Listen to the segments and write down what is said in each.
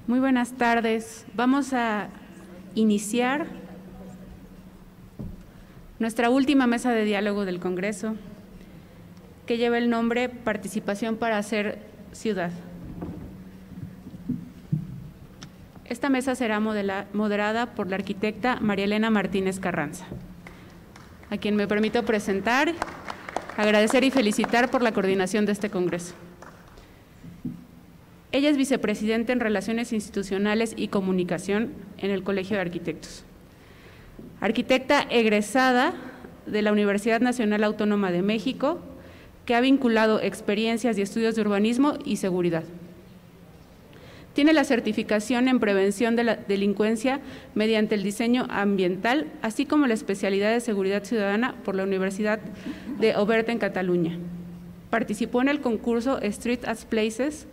Muy buenas tardes. Vamos a iniciar nuestra última mesa de diálogo del Congreso, que lleva el nombre Participación para Hacer Ciudad. Esta mesa será moderada por la arquitecta María Elena Martínez Carranza, a quien me permito presentar, agradecer y felicitar por la coordinación de este Congreso. Ella es vicepresidenta en Relaciones Institucionales y Comunicación en el Colegio de Arquitectos. Arquitecta egresada de la Universidad Nacional Autónoma de México, que ha vinculado experiencias y estudios de urbanismo y seguridad. Tiene la certificación en prevención de la delincuencia mediante el diseño ambiental, así como la especialidad de seguridad ciudadana por la Universidad de Oberta en Cataluña. Participó en el concurso Street as Places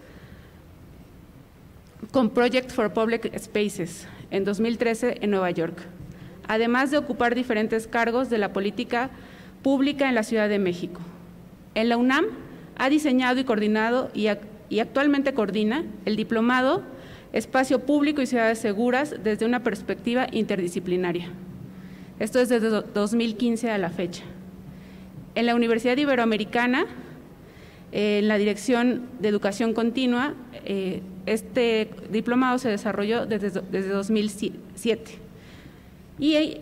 con Project for Public Spaces en 2013 en Nueva York, además de ocupar diferentes cargos de la política pública en la Ciudad de México. En la UNAM ha diseñado y coordinado y actualmente coordina el diplomado Espacio Público y Ciudades Seguras desde una perspectiva interdisciplinaria. Esto es desde 2015 a la fecha. En la Universidad Iberoamericana, en la Dirección de Educación Continua, este diplomado se desarrolló desde 2007 y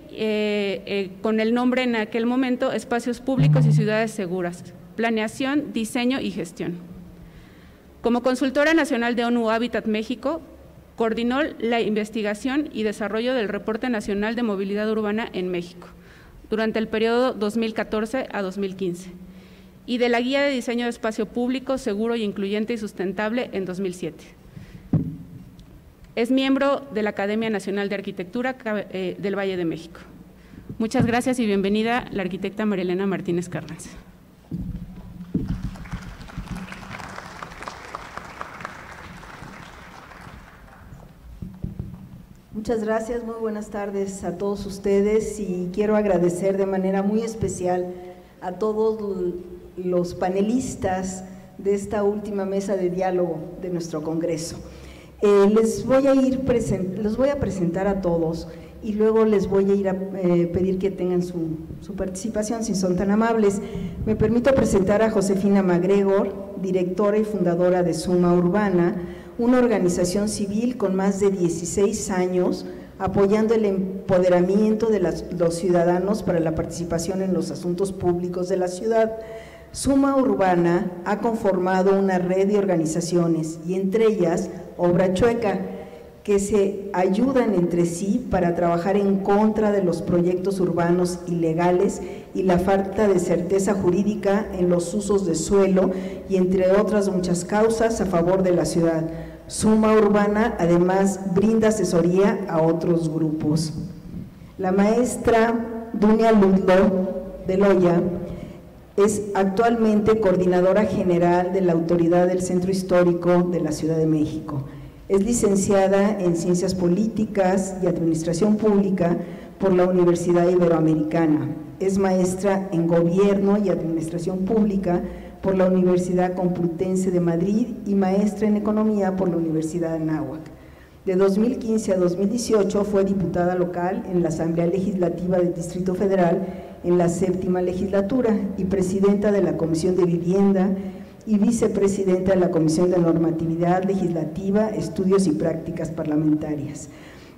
con el nombre en aquel momento Espacios Públicos y Ciudades Seguras, Planeación, Diseño y Gestión. Como consultora nacional de ONU Hábitat México, coordinó la investigación y desarrollo del Reporte Nacional de Movilidad Urbana en México durante el periodo 2014 a 2015 y de la Guía de Diseño de Espacio Público, Seguro y Incluyente y Sustentable en 2007. Es miembro de la Academia Nacional de Arquitectura del Valle de México. Muchas gracias y bienvenida la arquitecta María Elena Martínez Carranza. Muchas gracias, muy buenas tardes a todos ustedes y quiero agradecer de manera muy especial a todos los panelistas de esta última mesa de diálogo de nuestro Congreso. Les voy a presentar a todos y luego les voy a ir a pedir que tengan su participación, si son tan amables. Me permito presentar a Josefina MacGregor, directora y fundadora de Suma Urbana, una organización civil con más de 16 años apoyando el empoderamiento de los ciudadanos para la participación en los asuntos públicos de la ciudad. Suma Urbana ha conformado una red de organizaciones y entre ellas Obra Chueca, que se ayudan entre sí para trabajar en contra de los proyectos urbanos ilegales y la falta de certeza jurídica en los usos de suelo y entre otras muchas causas a favor de la ciudad. Suma Urbana además brinda asesoría a otros grupos. La maestra Dunia Ludlow de Loya es actualmente coordinadora general de la Autoridad del Centro Histórico de la Ciudad de México. Es licenciada en Ciencias Políticas y Administración Pública por la Universidad Iberoamericana. Es maestra en Gobierno y Administración Pública por la Universidad Complutense de Madrid y maestra en Economía por la Universidad de Anáhuac. De 2015 a 2018 fue diputada local en la Asamblea Legislativa del Distrito Federal en la 7ª legislatura y presidenta de la Comisión de Vivienda y vicepresidenta de la Comisión de Normatividad Legislativa, Estudios y Prácticas Parlamentarias.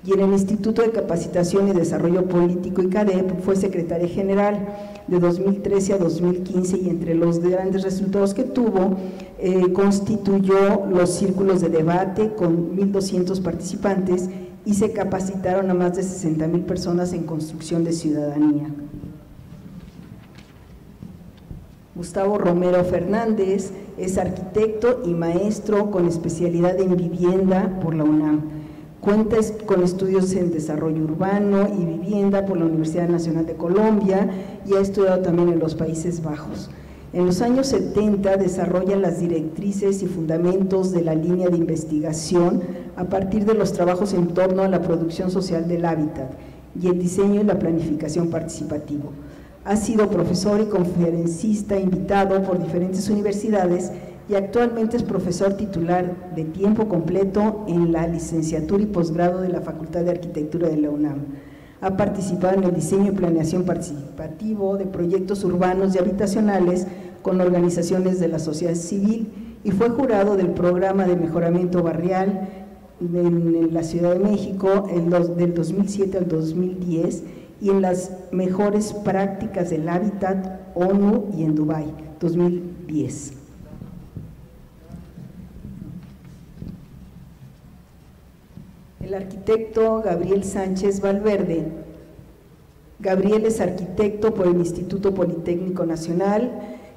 Y en el Instituto de Capacitación y Desarrollo Político ICADEP fue secretaria general de 2013 a 2015 y entre los grandes resultados que tuvo, constituyó los círculos de debate con 1,200 participantes y se capacitaron a más de 60,000 personas en construcción de ciudadanía. Gustavo Romero Fernández es arquitecto y maestro con especialidad en vivienda por la UNAM. Cuenta con estudios en desarrollo urbano y vivienda por la Universidad Nacional de Colombia y ha estudiado también en los Países Bajos. En los años 70 desarrolla las directrices y fundamentos de la línea de investigación a partir de los trabajos en torno a la producción social del hábitat y el diseño y la planificación participativo. Ha sido profesor y conferencista invitado por diferentes universidades y actualmente es profesor titular de tiempo completo en la licenciatura y posgrado de la Facultad de Arquitectura de la UNAM. Ha participado en el diseño y planeación participativo de proyectos urbanos y habitacionales con organizaciones de la sociedad civil y fue jurado del programa de mejoramiento barrial en la Ciudad de México del 2007 al 2010 y en las mejores prácticas del hábitat ONU y en Dubái 2010. El arquitecto Gabriel Sánchez Valverde. Gabriel es arquitecto por el Instituto Politécnico Nacional,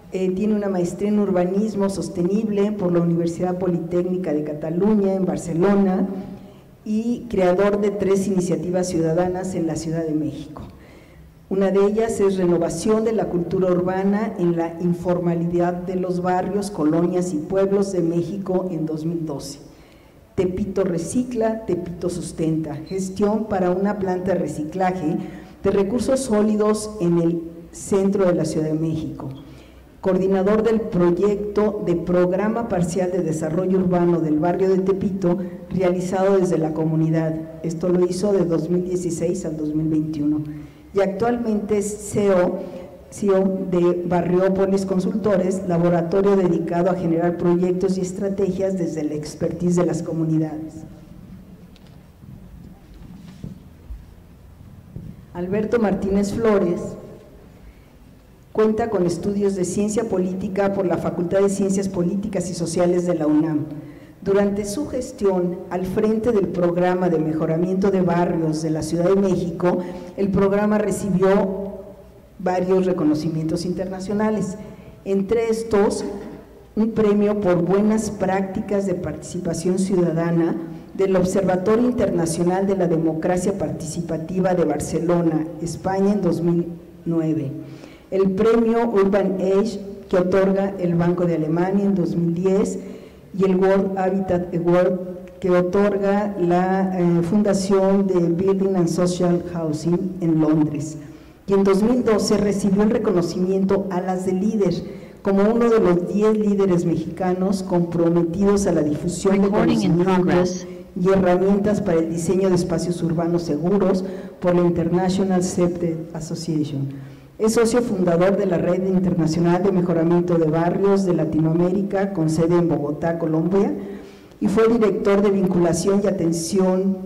tiene una maestría en urbanismo sostenible por la Universidad Politécnica de Cataluña en Barcelona y creador de 3 iniciativas ciudadanas en la Ciudad de México. Una de ellas es renovación de la cultura urbana en la informalidad de los barrios, colonias y pueblos de México en 2012. Tepito Recicla, Tepito Sustenta, gestión para una planta de reciclaje de recursos sólidos en el centro de la Ciudad de México. Coordinador del proyecto de Programa Parcial de Desarrollo Urbano del barrio de Tepito, realizado desde la comunidad. Esto lo hizo de 2016 al 2021. Y actualmente es CEO de Barriópolis Consultores, laboratorio dedicado a generar proyectos y estrategias desde la expertise de las comunidades. Alberto Martínez Flores cuenta con estudios de Ciencia Política por la Facultad de Ciencias Políticas y Sociales de la UNAM. Durante su gestión al frente del programa de mejoramiento de barrios de la Ciudad de México, el programa recibió varios reconocimientos internacionales, entre estos un premio por buenas prácticas de participación ciudadana del Observatorio Internacional de la Democracia Participativa de Barcelona, España en 2009, el premio Urban Age que otorga el Banco de Alemania en 2010 y el World Habitat Award que otorga la Fundación de Building and Social Housing en Londres. Y en 2012 recibió el reconocimiento Alas de Líder como uno de los 10 líderes mexicanos comprometidos a la difusión de conocimientos y herramientas para el diseño de espacios urbanos seguros por la International Safety Association. Es socio fundador de la Red Internacional de Mejoramiento de Barrios de Latinoamérica, con sede en Bogotá, Colombia, y fue director de vinculación y atención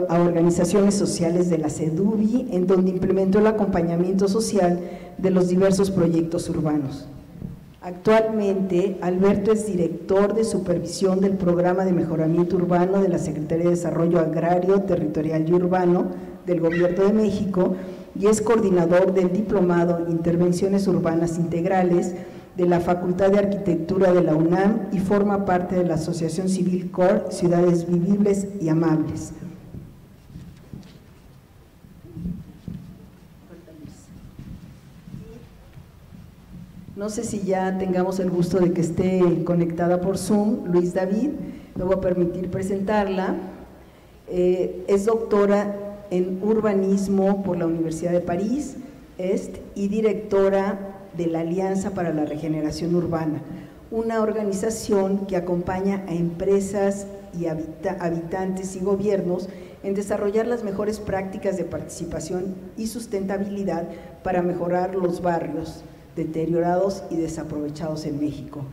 a organizaciones sociales de la CEDUBI, en donde implementó el acompañamiento social de los diversos proyectos urbanos. Actualmente, Alberto es director de supervisión del Programa de Mejoramiento Urbano de la Secretaría de Desarrollo Agrario, Territorial y Urbano del Gobierno de México y es coordinador del Diplomado en Intervenciones Urbanas Integrales de la Facultad de Arquitectura de la UNAM y forma parte de la Asociación Civil COR Ciudades Vivibles y Amables. No sé si ya tengamos el gusto de que esté conectada por Zoom, Luis David, me voy a permitir presentarla. Es doctora en urbanismo por la Universidad de París Est y directora de la Alianza para la Regeneración Urbana, una organización que acompaña a empresas y habitantes y gobiernos en desarrollar las mejores prácticas de participación y sustentabilidad para mejorar los barrios deteriorados y desaprovechados en México.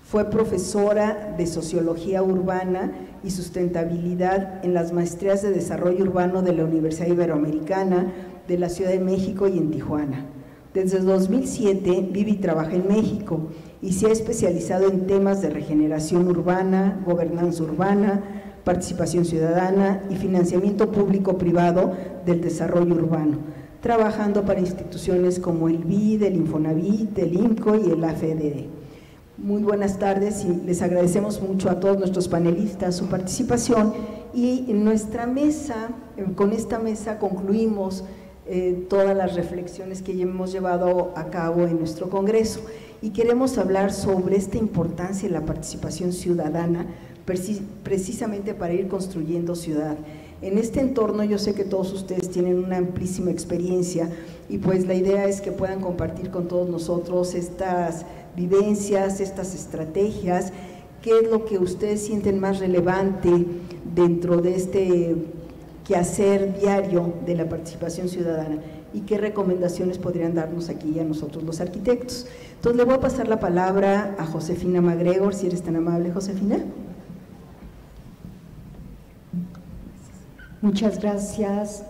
Fue profesora de Sociología Urbana y Sustentabilidad en las Maestrías de Desarrollo Urbano de la Universidad Iberoamericana de la Ciudad de México y en Tijuana. Desde 2007 vive y trabaja en México y se ha especializado en temas de regeneración urbana, gobernanza urbana, participación ciudadana y financiamiento público-privado del desarrollo urbano, trabajando para instituciones como el BID, el Infonavit, el INCO y el AFDD. Muy buenas tardes y les agradecemos mucho a todos nuestros panelistas su participación y en nuestra mesa, con esta mesa concluimos todas las reflexiones que hemos llevado a cabo en nuestro congreso y queremos hablar sobre esta importancia de la participación ciudadana precisamente para ir construyendo ciudad. En este entorno yo sé que todos ustedes tienen una amplísima experiencia y pues la idea es que puedan compartir con todos nosotros estas vivencias, estas estrategias, qué es lo que ustedes sienten más relevante dentro de este quehacer diario de la participación ciudadana y qué recomendaciones podrían darnos aquí a nosotros los arquitectos. Entonces le voy a pasar la palabra a Josefina MacGregor, si eres tan amable, Josefina. Muchas gracias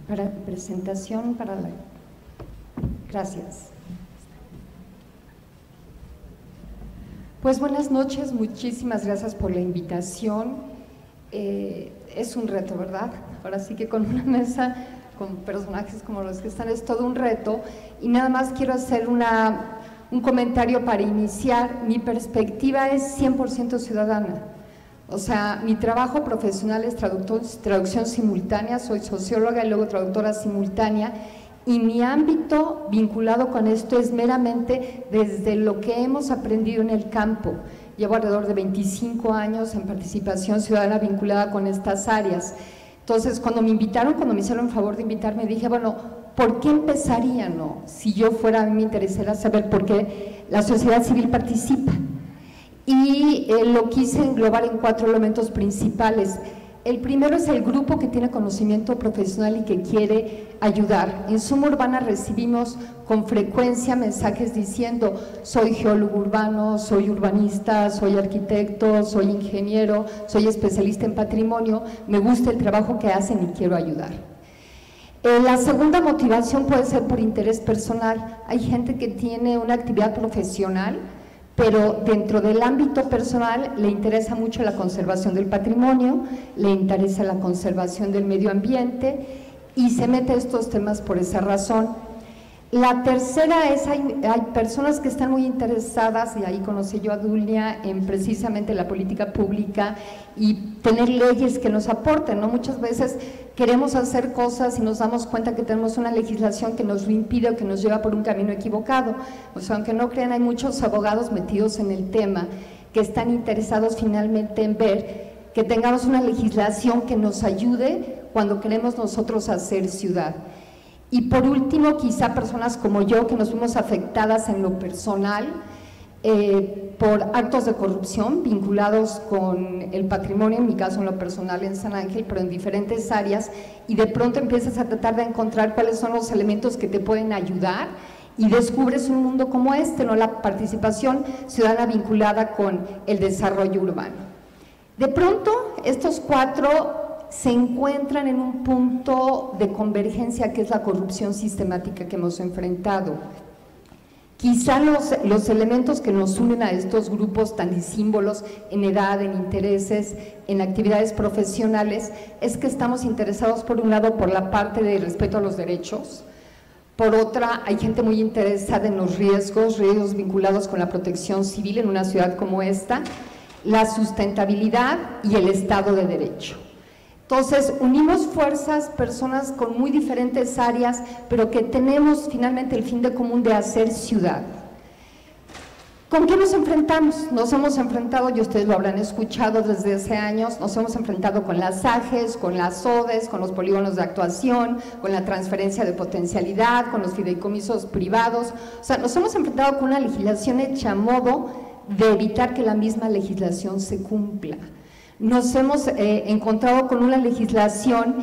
para la presentación, Gracias. Pues buenas noches, muchísimas gracias por la invitación. Es un reto, ¿verdad? Ahora sí que con una mesa, con personajes como los que están, es todo un reto. Y nada más quiero hacer un comentario para iniciar. Mi perspectiva es 100% ciudadana. O sea, mi trabajo profesional es traducción simultánea, soy socióloga y luego traductora simultánea, y mi ámbito vinculado con esto es meramente desde lo que hemos aprendido en el campo. Llevo alrededor de 25 años en participación ciudadana vinculada con estas áreas. Entonces, cuando me hicieron el favor de invitarme, dije, bueno, ¿por qué empezaría, no? Si yo fuera, a mí me interesara saber por qué la sociedad civil participa. Y lo quise englobar en 4 elementos principales. El primero es el grupo que tiene conocimiento profesional y que quiere ayudar. En Suma Urbana recibimos con frecuencia mensajes diciendo: soy geólogo urbano, soy urbanista, soy arquitecto, soy ingeniero, soy especialista en patrimonio, me gusta el trabajo que hacen y quiero ayudar. La segunda motivación puede ser por interés personal. Hay gente que tiene una actividad profesional, pero dentro del ámbito personal le interesa mucho la conservación del patrimonio, le interesa la conservación del medio ambiente y se mete a estos temas por esa razón. La tercera es, hay personas que están muy interesadas, y ahí conocí yo a Dulnia, en precisamente la política pública y tener leyes que nos aporten, ¿no? Muchas veces queremos hacer cosas y nos damos cuenta que tenemos una legislación que nos lo impide o que nos lleva por un camino equivocado. O sea, aunque no crean, hay muchos abogados metidos en el tema que están interesados finalmente en ver que tengamos una legislación que nos ayude cuando queremos nosotros hacer ciudad. Y por último, quizá personas como yo que nos fuimos afectadas en lo personal por actos de corrupción vinculados con el patrimonio, en mi caso en lo personal en San Ángel, pero en diferentes áreas, y de pronto empiezas a tratar de encontrar cuáles son los elementos que te pueden ayudar y descubres un mundo como este, ¿no? La participación ciudadana vinculada con el desarrollo urbano. De pronto, estos 4 se encuentran en un punto de convergencia que es la corrupción sistemática que hemos enfrentado. Quizá los elementos que nos unen a estos grupos tan disímbolos en edad, en intereses, en actividades profesionales, es que estamos interesados por un lado por la parte de respeto a los derechos, por otra hay gente muy interesada en los riesgos vinculados con la protección civil en una ciudad como esta, la sustentabilidad y el Estado de Derecho. Entonces, unimos fuerzas, personas con muy diferentes áreas, pero que tenemos finalmente el fin de común de hacer ciudad. ¿Con qué nos enfrentamos? Nos hemos enfrentado, y ustedes lo habrán escuchado desde hace años, nos hemos enfrentado con las AGES, con las ODES, con los polígonos de actuación, con la transferencia de potencialidad, con los fideicomisos privados. O sea, nos hemos enfrentado con una legislación hecha a modo de evitar que la misma legislación se cumpla. Nos hemos encontrado con una legislación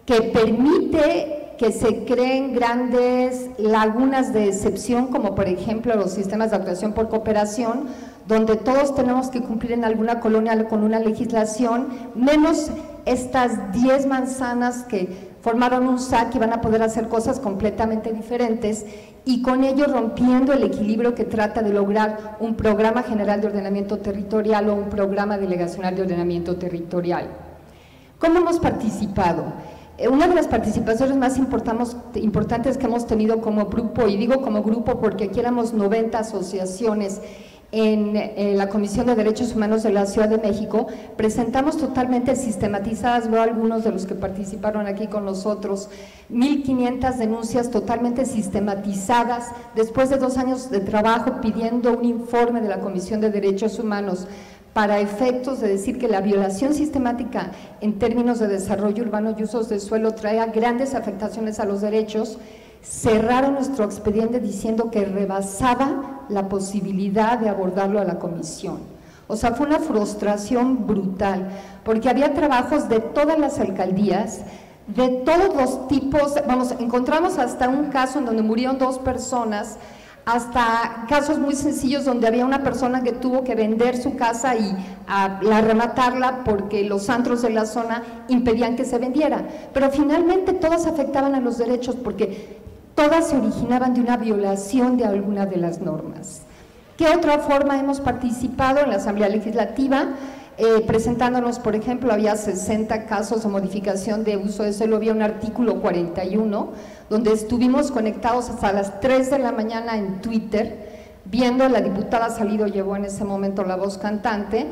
que permite que se creen grandes lagunas de excepción, como por ejemplo los sistemas de actuación por cooperación, donde todos tenemos que cumplir en alguna colonia con una legislación, menos estas 10 manzanas que formaron un SAC y van a poder hacer cosas completamente diferentes, y con ello rompiendo el equilibrio que trata de lograr un programa general de ordenamiento territorial o un programa delegacional de ordenamiento territorial. ¿Cómo hemos participado? Una de las participaciones más importantes que hemos tenido como grupo, y digo como grupo porque aquí éramos 90 asociaciones en la Comisión de Derechos Humanos de la Ciudad de México, presentamos totalmente sistematizadas, veo algunos de los que participaron aquí con nosotros, 1,500 denuncias totalmente sistematizadas, después de 2 años de trabajo pidiendo un informe de la Comisión de Derechos Humanos para efectos de decir que la violación sistemática en términos de desarrollo urbano y usos de suelo trae grandes afectaciones a los derechos. Cerraron nuestro expediente diciendo que rebasaba la posibilidad de abordarlo a la comisión. O sea, fue una frustración brutal, porque había trabajos de todas las alcaldías, de todos los tipos, vamos, encontramos hasta un caso en donde murieron 2 personas, hasta casos muy sencillos donde había una persona que tuvo que vender su casa y rematarla porque los antros de la zona impedían que se vendiera, pero finalmente todas afectaban a los derechos porque todas se originaban de una violación de alguna de las normas. ¿Qué otra forma hemos participado en la Asamblea Legislativa? Presentándonos, por ejemplo, había 60 casos de modificación de uso de suelo, había un artículo 41, donde estuvimos conectados hasta las 3 de la mañana en Twitter, viendo, la diputada Salido llevó en ese momento la voz cantante,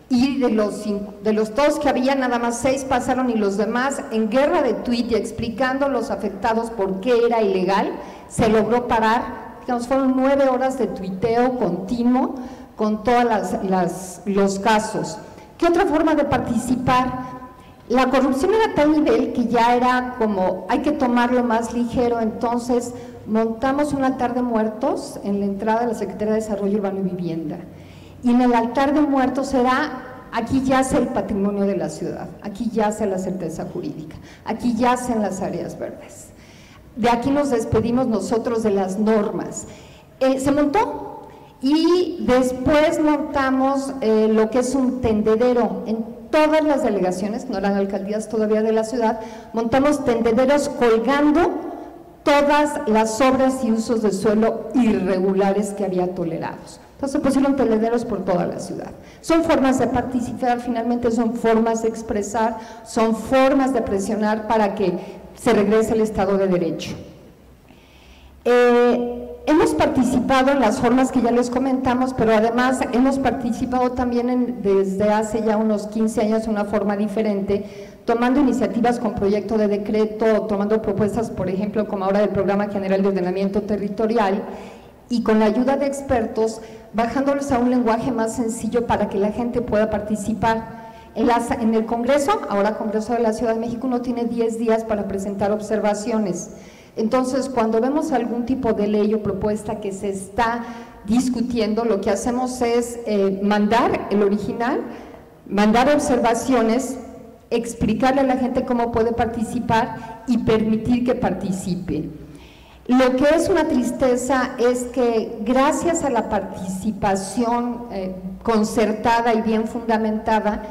y de los 2 que había, nada más 6 pasaron y los demás en guerra de tweet y explicando a los afectados por qué era ilegal, se logró parar, digamos, fueron 9 horas de tuiteo continuo con todos los casos. ¿Qué otra forma de participar? La corrupción era a tal nivel que ya era como, hay que tomarlo más ligero, entonces montamos un altar de muertos en la entrada de la Secretaría de Desarrollo Urbano y Vivienda. Y en el altar de muertos aquí yace el patrimonio de la ciudad, aquí yace la certeza jurídica, aquí yacen las áreas verdes. De aquí nos despedimos nosotros de las normas. Se montó. Y después montamos lo que es un tendedero en todas las delegaciones, no eran alcaldías todavía de la ciudad, montamos tendederos colgando todas las obras y usos de suelo irregulares que había tolerados. Entonces pusieron tendederos por toda la ciudad. Son formas de participar, finalmente son formas de expresar, son formas de presionar para que se regrese el Estado de Derecho. Hemos participado en las formas que ya les comentamos, pero además hemos participado también desde hace ya unos 15 años de una forma diferente, tomando iniciativas con proyecto de decreto, tomando propuestas, por ejemplo, como ahora del Programa General de Ordenamiento Territorial, y con la ayuda de expertos, bajándoles a un lenguaje más sencillo para que la gente pueda participar. En el Congreso, ahora Congreso de la Ciudad de México, uno tiene 10 días para presentar observaciones. Entonces, cuando vemos algún tipo de ley o propuesta que se está discutiendo, lo que hacemos es mandar el original, mandar observaciones, explicarle a la gente cómo puede participar y permitir que participe. Lo que es una tristeza es que gracias a la participación concertada y bien fundamentada,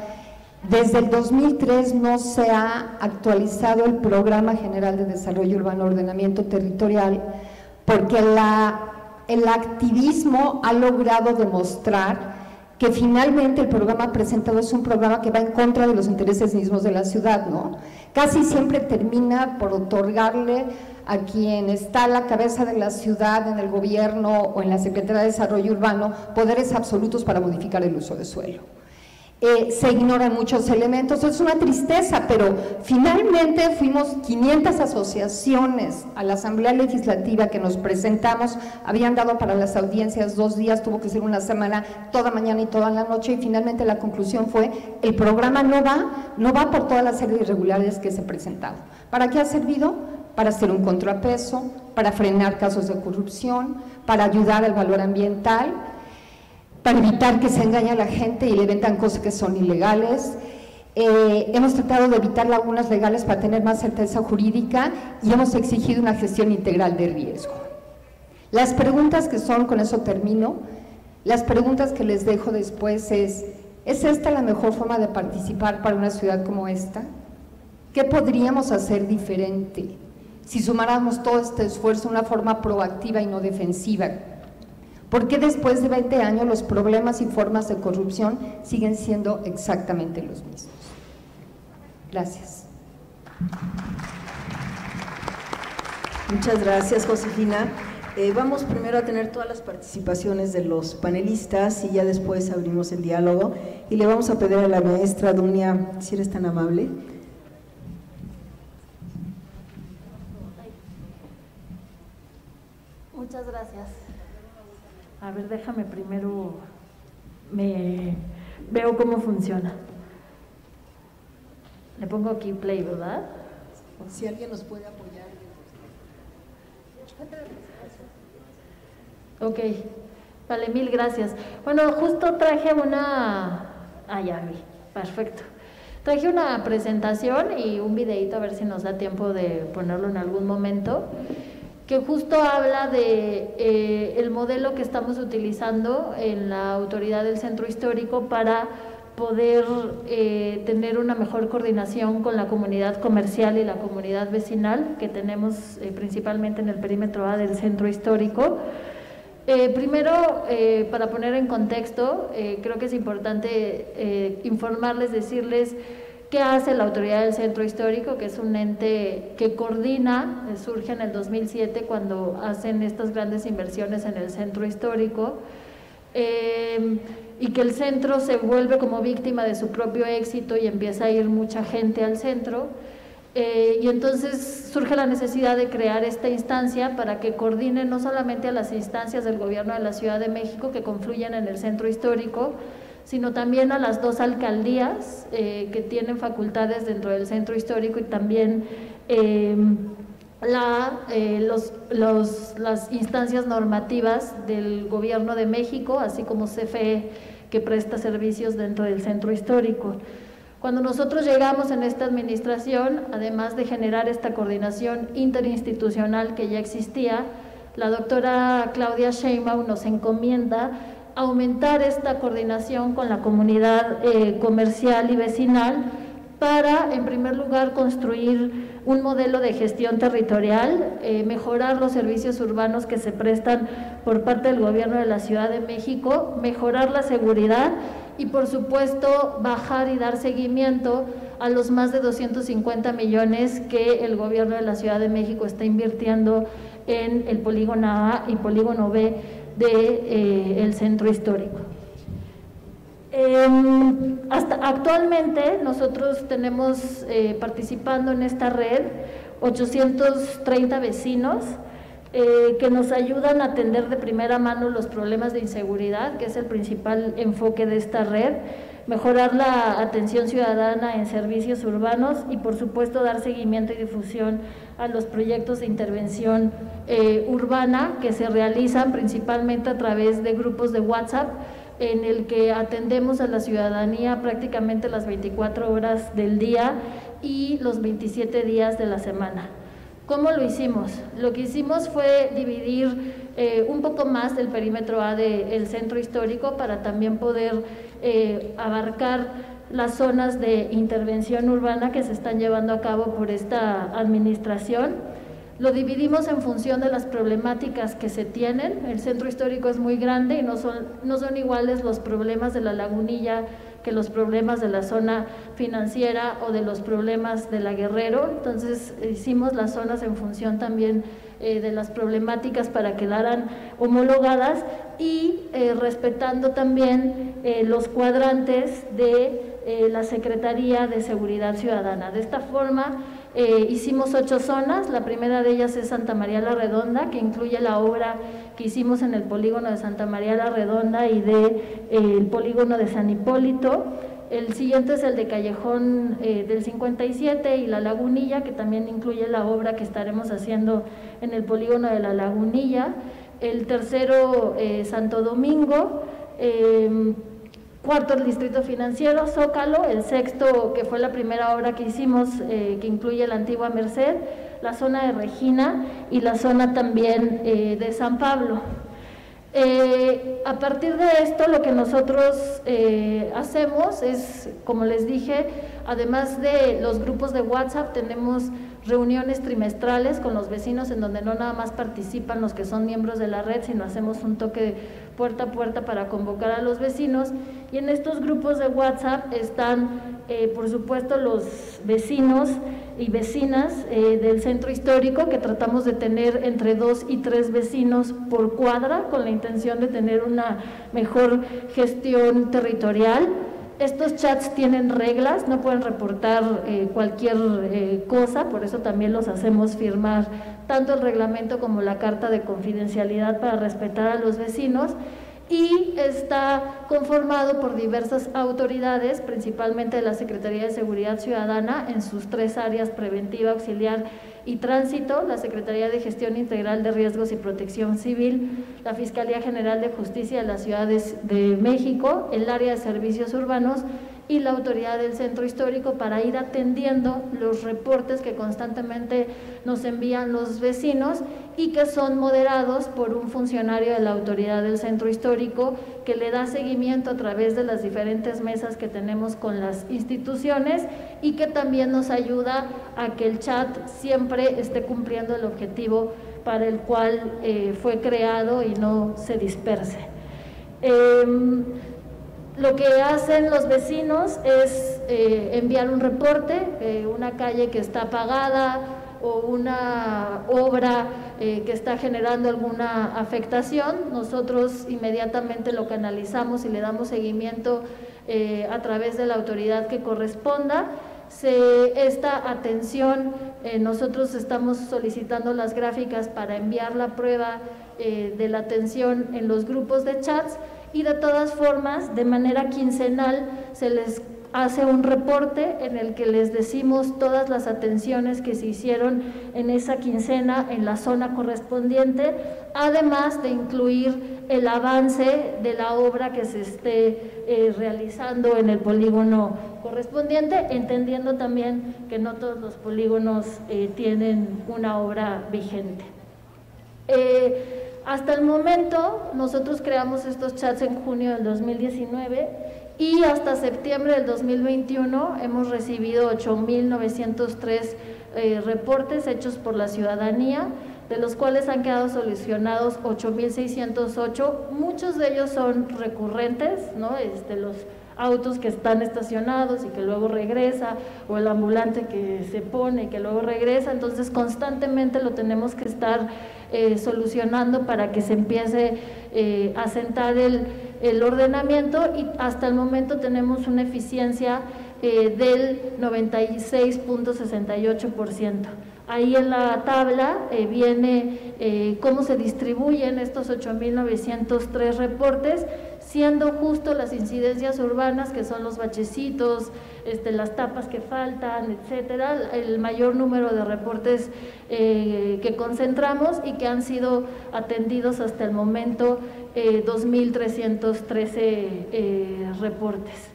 desde el 2003 no se ha actualizado el Programa General de Desarrollo Urbano y Ordenamiento Territorial porque el activismo ha logrado demostrar que finalmente el programa presentado es un programa que va en contra de los intereses mismos de la ciudad, ¿no? Casi siempre termina por otorgarle a quien está a la cabeza de la ciudad, en el gobierno o en la Secretaría de Desarrollo Urbano, poderes absolutos para modificar el uso de suelo. Se ignoran muchos elementos, es una tristeza, pero finalmente fuimos 500 asociaciones a la Asamblea Legislativa que nos presentamos, habían dado para las audiencias 2 días, tuvo que ser una semana, toda mañana y toda la noche, y finalmente la conclusión fue, el programa no va por toda la serie de irregularidades que se presentaban. ¿Para qué ha servido? Para hacer un contrapeso, para frenar casos de corrupción, para ayudar al valor ambiental, para evitar que se engañe a la gente y le vendan cosas que son ilegales. Hemos tratado de evitar lagunas legales para tener más certeza jurídica y hemos exigido una gestión integral de riesgo. Las preguntas que son, con eso termino, las preguntas que les dejo después ¿es esta la mejor forma de participar para una ciudad como esta? ¿Qué podríamos hacer diferente si sumáramos todo este esfuerzo de una forma proactiva y no defensiva? ¿Por qué después de 20 años los problemas y formas de corrupción siguen siendo exactamente los mismos? Gracias. Muchas gracias, Josefina. Vamos primero a tener todas las participaciones de los panelistas y ya después abrimos el diálogo. Y le vamos a pedir a la maestra Dunia, si eres tan amable. Muchas gracias. A ver, déjame primero, veo cómo funciona. Le pongo aquí play, ¿verdad? Si alguien nos puede apoyar. Ok, Vale, mil gracias. Bueno, justo traje una... Ah, ya vi, perfecto. Traje una presentación y un videíto, a ver si nos da tiempo de ponerlo en algún momento, que justo habla de el modelo que estamos utilizando en la autoridad del centro histórico para poder tener una mejor coordinación con la comunidad comercial y la comunidad vecinal que tenemos principalmente en el perímetro A del centro histórico. Primero, para poner en contexto, creo que es importante informarles, decirles qué hace la autoridad del centro histórico, que es un ente que coordina, surge en el 2007 cuando hacen estas grandes inversiones en el centro histórico, y que el centro se vuelve como víctima de su propio éxito y empieza a ir mucha gente al centro. Y entonces surge la necesidad de crear esta instancia para que coordine no solamente a las instancias del gobierno de la Ciudad de México que confluyen en el centro histórico, sino también a las 2 alcaldías que tienen facultades dentro del centro histórico y también las instancias normativas del gobierno de México, así como CFE, que presta servicios dentro del centro histórico. Cuando nosotros llegamos en esta administración, además de generar esta coordinación interinstitucional que ya existía, la doctora Claudia Sheinbaum nos encomienda aumentar esta coordinación con la comunidad comercial y vecinal para, en primer lugar, construir un modelo de gestión territorial, mejorar los servicios urbanos que se prestan por parte del gobierno de la Ciudad de México, mejorar la seguridad y, por supuesto, bajar y dar seguimiento a los más de 250 millones que el gobierno de la Ciudad de México está invirtiendo en el polígono A y polígono B del centro histórico. Hasta actualmente nosotros tenemos participando en esta red 830 vecinos que nos ayudan a atender de primera mano los problemas de inseguridad, que es el principal enfoque de esta red, mejorar la atención ciudadana en servicios urbanos y, por supuesto, dar seguimiento y difusión a los proyectos de intervención urbana que se realizan principalmente a través de grupos de WhatsApp, en el que atendemos a la ciudadanía prácticamente las 24 horas del día y los 27 días de la semana. ¿Cómo lo hicimos? Lo que hicimos fue dividir un poco más el perímetro A del centro histórico para también poder abarcar las zonas de intervención urbana que se están llevando a cabo por esta administración. Lo dividimos en función de las problemáticas que se tienen. El centro histórico es muy grande y no son iguales los problemas de la Lagunilla que los problemas de la zona financiera o de los problemas de la Guerrero. Entonces hicimos las zonas en función también de las problemáticas para que quedaran homologadas y respetando también los cuadrantes de la Secretaría de Seguridad Ciudadana. De esta forma hicimos 8 zonas. La primera de ellas es Santa María la Redonda, que incluye la obra que hicimos en el polígono de Santa María la Redonda y el polígono de San Hipólito. El siguiente es el de Callejón del 57 y La Lagunilla, que también incluye la obra que estaremos haciendo en el polígono de La Lagunilla. El tercero, Santo Domingo. Cuarto, el Distrito Financiero, Zócalo. El sexto, que fue la primera obra que hicimos, que incluye la antigua Merced, la zona de Regina y la zona también de San Pablo. A partir de esto, lo que nosotros hacemos es, como les dije, además de los grupos de WhatsApp, tenemos reuniones trimestrales con los vecinos en donde no nada más participan los que son miembros de la red, sino hacemos un toque puerta a puerta para convocar a los vecinos. Y en estos grupos de WhatsApp están, por supuesto, los vecinos y vecinas del centro histórico, que tratamos de tener entre 2 y 3 vecinos por cuadra, con la intención de tener una mejor gestión territorial. Estos chats tienen reglas, no pueden reportar cualquier cosa, por eso también los hacemos firmar tanto el reglamento como la carta de confidencialidad para respetar a los vecinos. y está conformado por diversas autoridades, principalmente de la Secretaría de Seguridad Ciudadana en sus 3 áreas: preventiva, auxiliar y tránsito, la Secretaría de Gestión Integral de Riesgos y Protección Civil, la Fiscalía General de Justicia de la Ciudad de México, el área de servicios urbanos y la autoridad del centro histórico, para ir atendiendo los reportes que constantemente nos envían los vecinos y que son moderados por un funcionario de la autoridad del centro histórico que le da seguimiento a través de las diferentes mesas que tenemos con las instituciones y que también nos ayuda a que el chat siempre esté cumpliendo el objetivo para el cual fue creado y no se disperse. Lo que hacen los vecinos es enviar un reporte, una calle que está apagada o una obra que está generando alguna afectación. Nosotros inmediatamente lo canalizamos y le damos seguimiento a través de la autoridad que corresponda. Esta atención, nosotros estamos solicitando las gráficas para enviar la prueba de la atención en los grupos de chats, y de todas formas, de manera quincenal, se les hace un reporte en el que les decimos todas las atenciones que se hicieron en esa quincena en la zona correspondiente, además de incluir el avance de la obra que se esté realizando en el polígono correspondiente, entendiendo también que no todos los polígonos tienen una obra vigente. Hasta el momento, nosotros creamos estos chats en junio del 2019 y hasta septiembre del 2021 hemos recibido 8,903 reportes hechos por la ciudadanía, de los cuales han quedado solucionados 8,608, muchos de ellos son recurrentes, ¿no? Los autos que están estacionados y que luego regresa, o el ambulante que se pone y que luego regresa, entonces constantemente lo tenemos que estar solucionando para que se empiece a sentar el ordenamiento, y hasta el momento tenemos una eficiencia del 96.68%. Ahí en la tabla viene cómo se distribuyen estos 8,903 reportes, siendo justo las incidencias urbanas, que son los bachecitos, las tapas que faltan, etcétera, el mayor número de reportes que concentramos y que han sido atendidos hasta el momento, 2,313 reportes.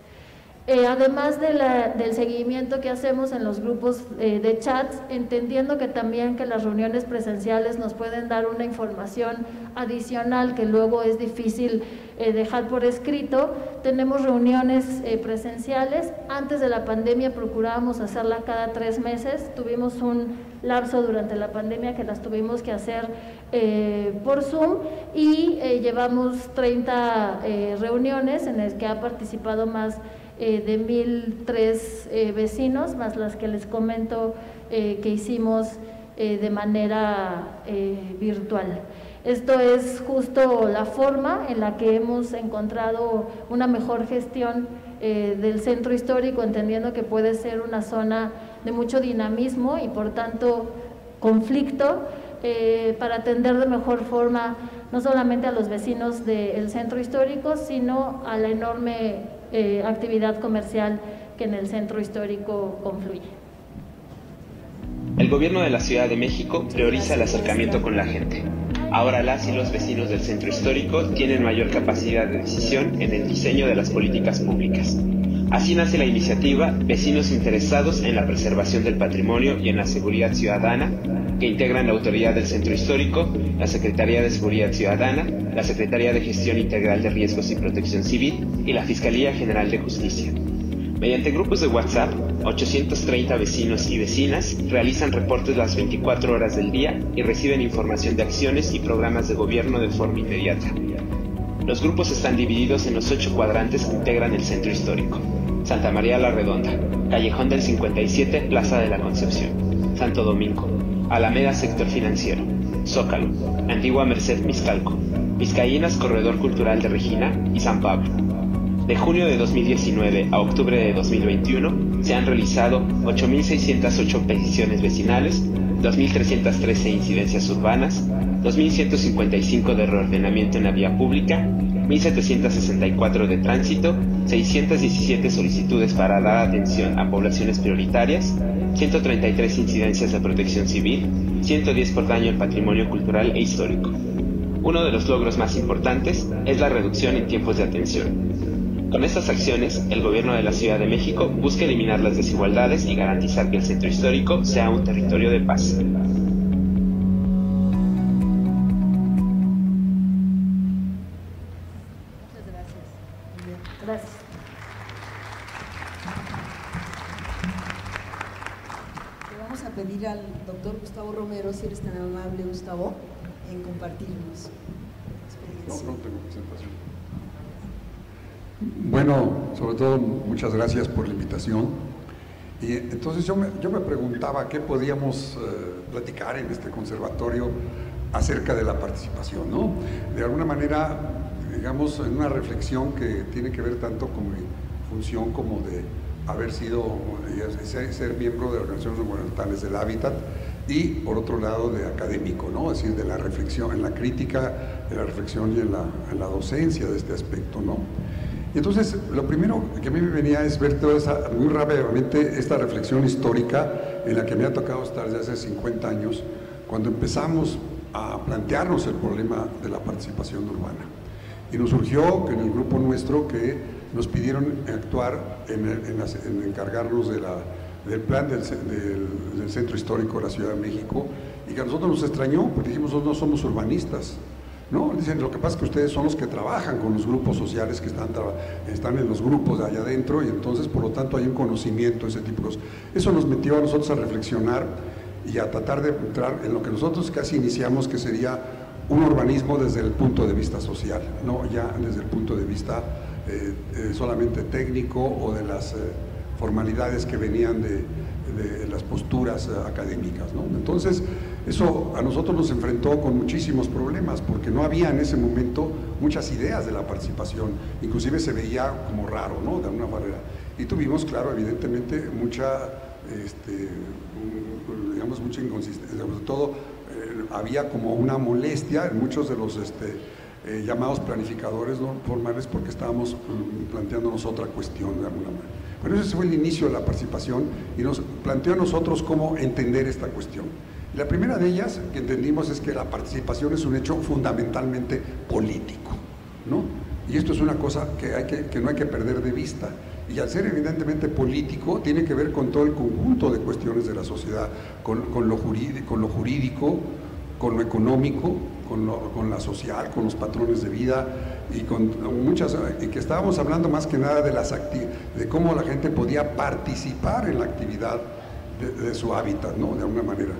Además del seguimiento que hacemos en los grupos de chats, entendiendo que también que las reuniones presenciales nos pueden dar una información adicional que luego es difícil dejar por escrito, tenemos reuniones presenciales. Antes de la pandemia procurábamos hacerla cada 3 meses, tuvimos un lapso durante la pandemia que las tuvimos que hacer por Zoom, y llevamos 30 reuniones en las que ha participado más de 1,003 vecinos, más las que les comento que hicimos de manera virtual. Esto es justo la forma en la que hemos encontrado una mejor gestión del centro histórico, entendiendo que puede ser una zona de mucho dinamismo y por tanto conflicto, para atender de mejor forma no solamente a los vecinos del centro histórico, sino a la enorme actividad comercial que en el centro histórico confluye. El gobierno de la Ciudad de México prioriza el acercamiento con la gente. Ahora las y los vecinos del centro histórico tienen mayor capacidad de decisión en el diseño de las políticas públicas. Así nace la iniciativa Vecinos Interesados en la Preservación del Patrimonio y en la Seguridad Ciudadana, que integran la Autoridad del Centro Histórico, la Secretaría de Seguridad Ciudadana, la Secretaría de Gestión Integral de Riesgos y Protección Civil y la Fiscalía General de Justicia. Mediante grupos de WhatsApp, 830 vecinos y vecinas realizan reportes las 24 horas del día y reciben información de acciones y programas de gobierno de forma inmediata. Los grupos están divididos en los 8 cuadrantes que integran el centro histórico: Santa María la Redonda, Callejón del 57, Plaza de la Concepción, Santo Domingo, Alameda Sector Financiero, Zócalo, Antigua Merced Mixcalco, Vizcaínas Corredor Cultural de Regina y San Pablo. De junio de 2019 a octubre de 2021 se han realizado 8,608 peticiones vecinales, 2.313 incidencias urbanas, 2.155 de reordenamiento en la vía pública, 1.764 de tránsito, 617 solicitudes para dar atención a poblaciones prioritarias, 133 incidencias de protección civil, 110 por daño al patrimonio cultural e histórico. Uno de los logros más importantes es la reducción en tiempos de atención. Con estas acciones, el Gobierno de la Ciudad de México busca eliminar las desigualdades y garantizar que el centro histórico sea un territorio de paz. Gracias. Le vamos a pedir al doctor Gustavo Romero, si eres tan amable, Gustavo, en compartirnos experiencia. No tengo presentación. Bueno, sobre todo, muchas gracias por la invitación. Y entonces yo me preguntaba qué podíamos platicar en este conservatorio acerca de la participación, ¿no? De alguna manera, digamos, en una reflexión que tiene que ver tanto con mi función como de haber sido, ser miembro de organizaciones gubernamentales del hábitat y por otro lado de académico, ¿no? Es decir, de la reflexión, en la crítica, de la reflexión y en la docencia de este aspecto, ¿no? Y entonces, lo primero que a mí me venía es ver toda esa, muy rápidamente, esta reflexión histórica en la que me ha tocado estar desde hace 50 años, cuando empezamos a plantearnos el problema de la participación urbana. Y nos surgió en el grupo nuestro que nos pidieron actuar en encargarnos del plan del Centro Histórico de la Ciudad de México, y que a nosotros nos extrañó, porque dijimos, nosotros no somos urbanistas, ¿no? Dicen, lo que pasa es que ustedes son los que trabajan con los grupos sociales que están en los grupos de allá adentro, y entonces por lo tanto hay un conocimiento de ese tipo de cosas. Eso nos metió a nosotros a reflexionar y a tratar de entrar en lo que nosotros casi iniciamos, que sería un urbanismo desde el punto de vista social, no ya desde el punto de vista solamente técnico o de las formalidades que venían de las posturas académicas, ¿no? Entonces, eso a nosotros nos enfrentó con muchísimos problemas, porque no había en ese momento muchas ideas de la participación, inclusive se veía como raro, ¿no? De alguna manera. Y tuvimos, claro, evidentemente, mucha inconsistencia, sobre todo había como una molestia en muchos de los llamados planificadores no formales, porque estábamos planteándonos otra cuestión de alguna manera. Pero ese fue el inicio de la participación y nos planteó a nosotros cómo entender esta cuestión. Y la primera de ellas que entendimos es que la participación es un hecho fundamentalmente político, ¿no? Y esto es una cosa que no hay que perder de vista. Y al ser evidentemente político, tiene que ver con todo el conjunto de cuestiones de la sociedad, con lo jurídico, con lo económico, con la social, con los patrones de vida y con muchas, y que estábamos hablando más que nada de cómo la gente podía participar en la actividad de su hábitat, ¿no? De alguna manera.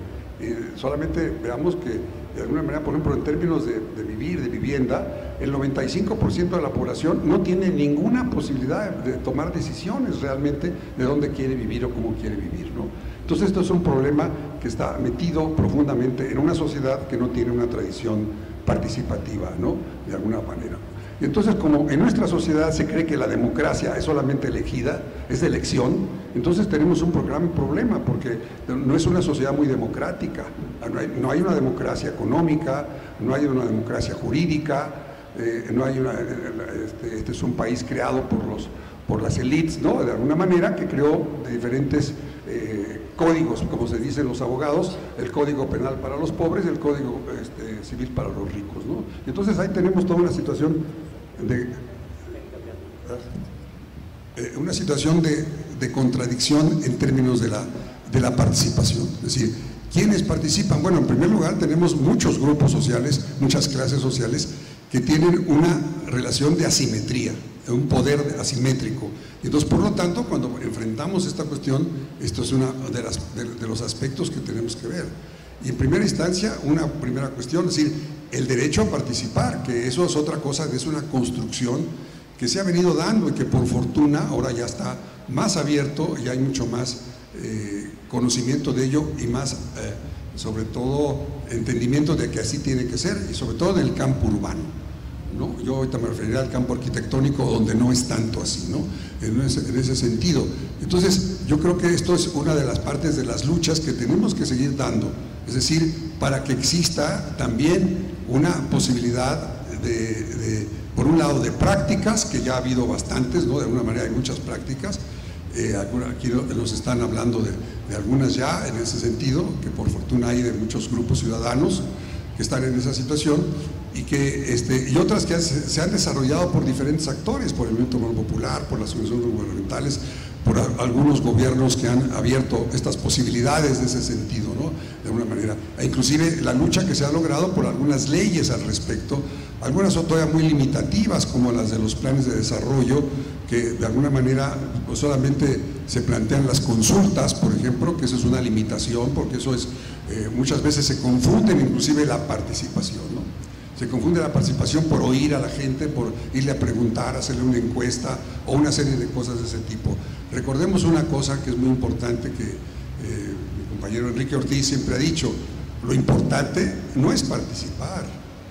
Solamente veamos que, de alguna manera, por ejemplo, en términos de vivir, de vivienda, el 95% de la población no tiene ninguna posibilidad de tomar decisiones realmente de dónde quiere vivir o cómo quiere vivir, ¿no? Entonces, esto es un problema que está metido profundamente en una sociedad que no tiene una tradición participativa, ¿no? De alguna manera. Y entonces, como en nuestra sociedad se cree que la democracia es solamente elegida, es de elección, entonces tenemos un problema, porque no es una sociedad muy democrática, no hay una democracia económica, no hay una democracia jurídica, este es un país creado por las élites, ¿no? De alguna manera, que creó de diferentes códigos, como se dicen los abogados, el código penal para los pobres y el código civil para los ricos, ¿no? Entonces ahí tenemos toda una situación de contradicción en términos de la participación. Es decir, ¿quiénes participan? Bueno, en primer lugar tenemos muchos grupos sociales, muchas clases sociales que tienen una relación de asimetría, un poder asimétrico. Y entonces, por lo tanto, cuando enfrentamos esta cuestión, esto es uno de los aspectos que tenemos que ver. Y en primera instancia, una primera cuestión, es decir, el derecho a participar, que eso es otra cosa, es una construcción que se ha venido dando y que por fortuna ahora ya está más abierto y hay mucho más conocimiento de ello y más, sobre todo, entendimiento de que así tiene que ser, y sobre todo en el campo urbano, ¿no? Yo ahorita me referiría al campo arquitectónico, donde no es tanto así, ¿no? En ese sentido. Entonces, yo creo que esto es una de las partes de las luchas que tenemos que seguir dando, es decir, para que exista también una posibilidad por un lado, de prácticas, que ya ha habido bastantes, ¿no? De alguna manera hay muchas prácticas, aquí nos están hablando de algunas ya en ese sentido, que por fortuna hay de muchos grupos ciudadanos que están en esa situación, y otras que se han desarrollado por diferentes actores, por el movimiento popular, por las organizaciones gubernamentales, por algunos gobiernos que han abierto estas posibilidades de ese sentido, ¿no? De alguna manera, e inclusive la lucha que se ha logrado por algunas leyes al respecto, algunas son todavía muy limitativas, como las de los planes de desarrollo, que de alguna manera pues solamente se plantean las consultas, por ejemplo, que eso es una limitación, porque eso es, muchas veces se confunden inclusive la participación, ¿no? Se confunde la participación por oír a la gente, por irle a preguntar, hacerle una encuesta o una serie de cosas de ese tipo. Recordemos una cosa que es muy importante, que mi compañero Enrique Ortiz siempre ha dicho: lo importante no es participar,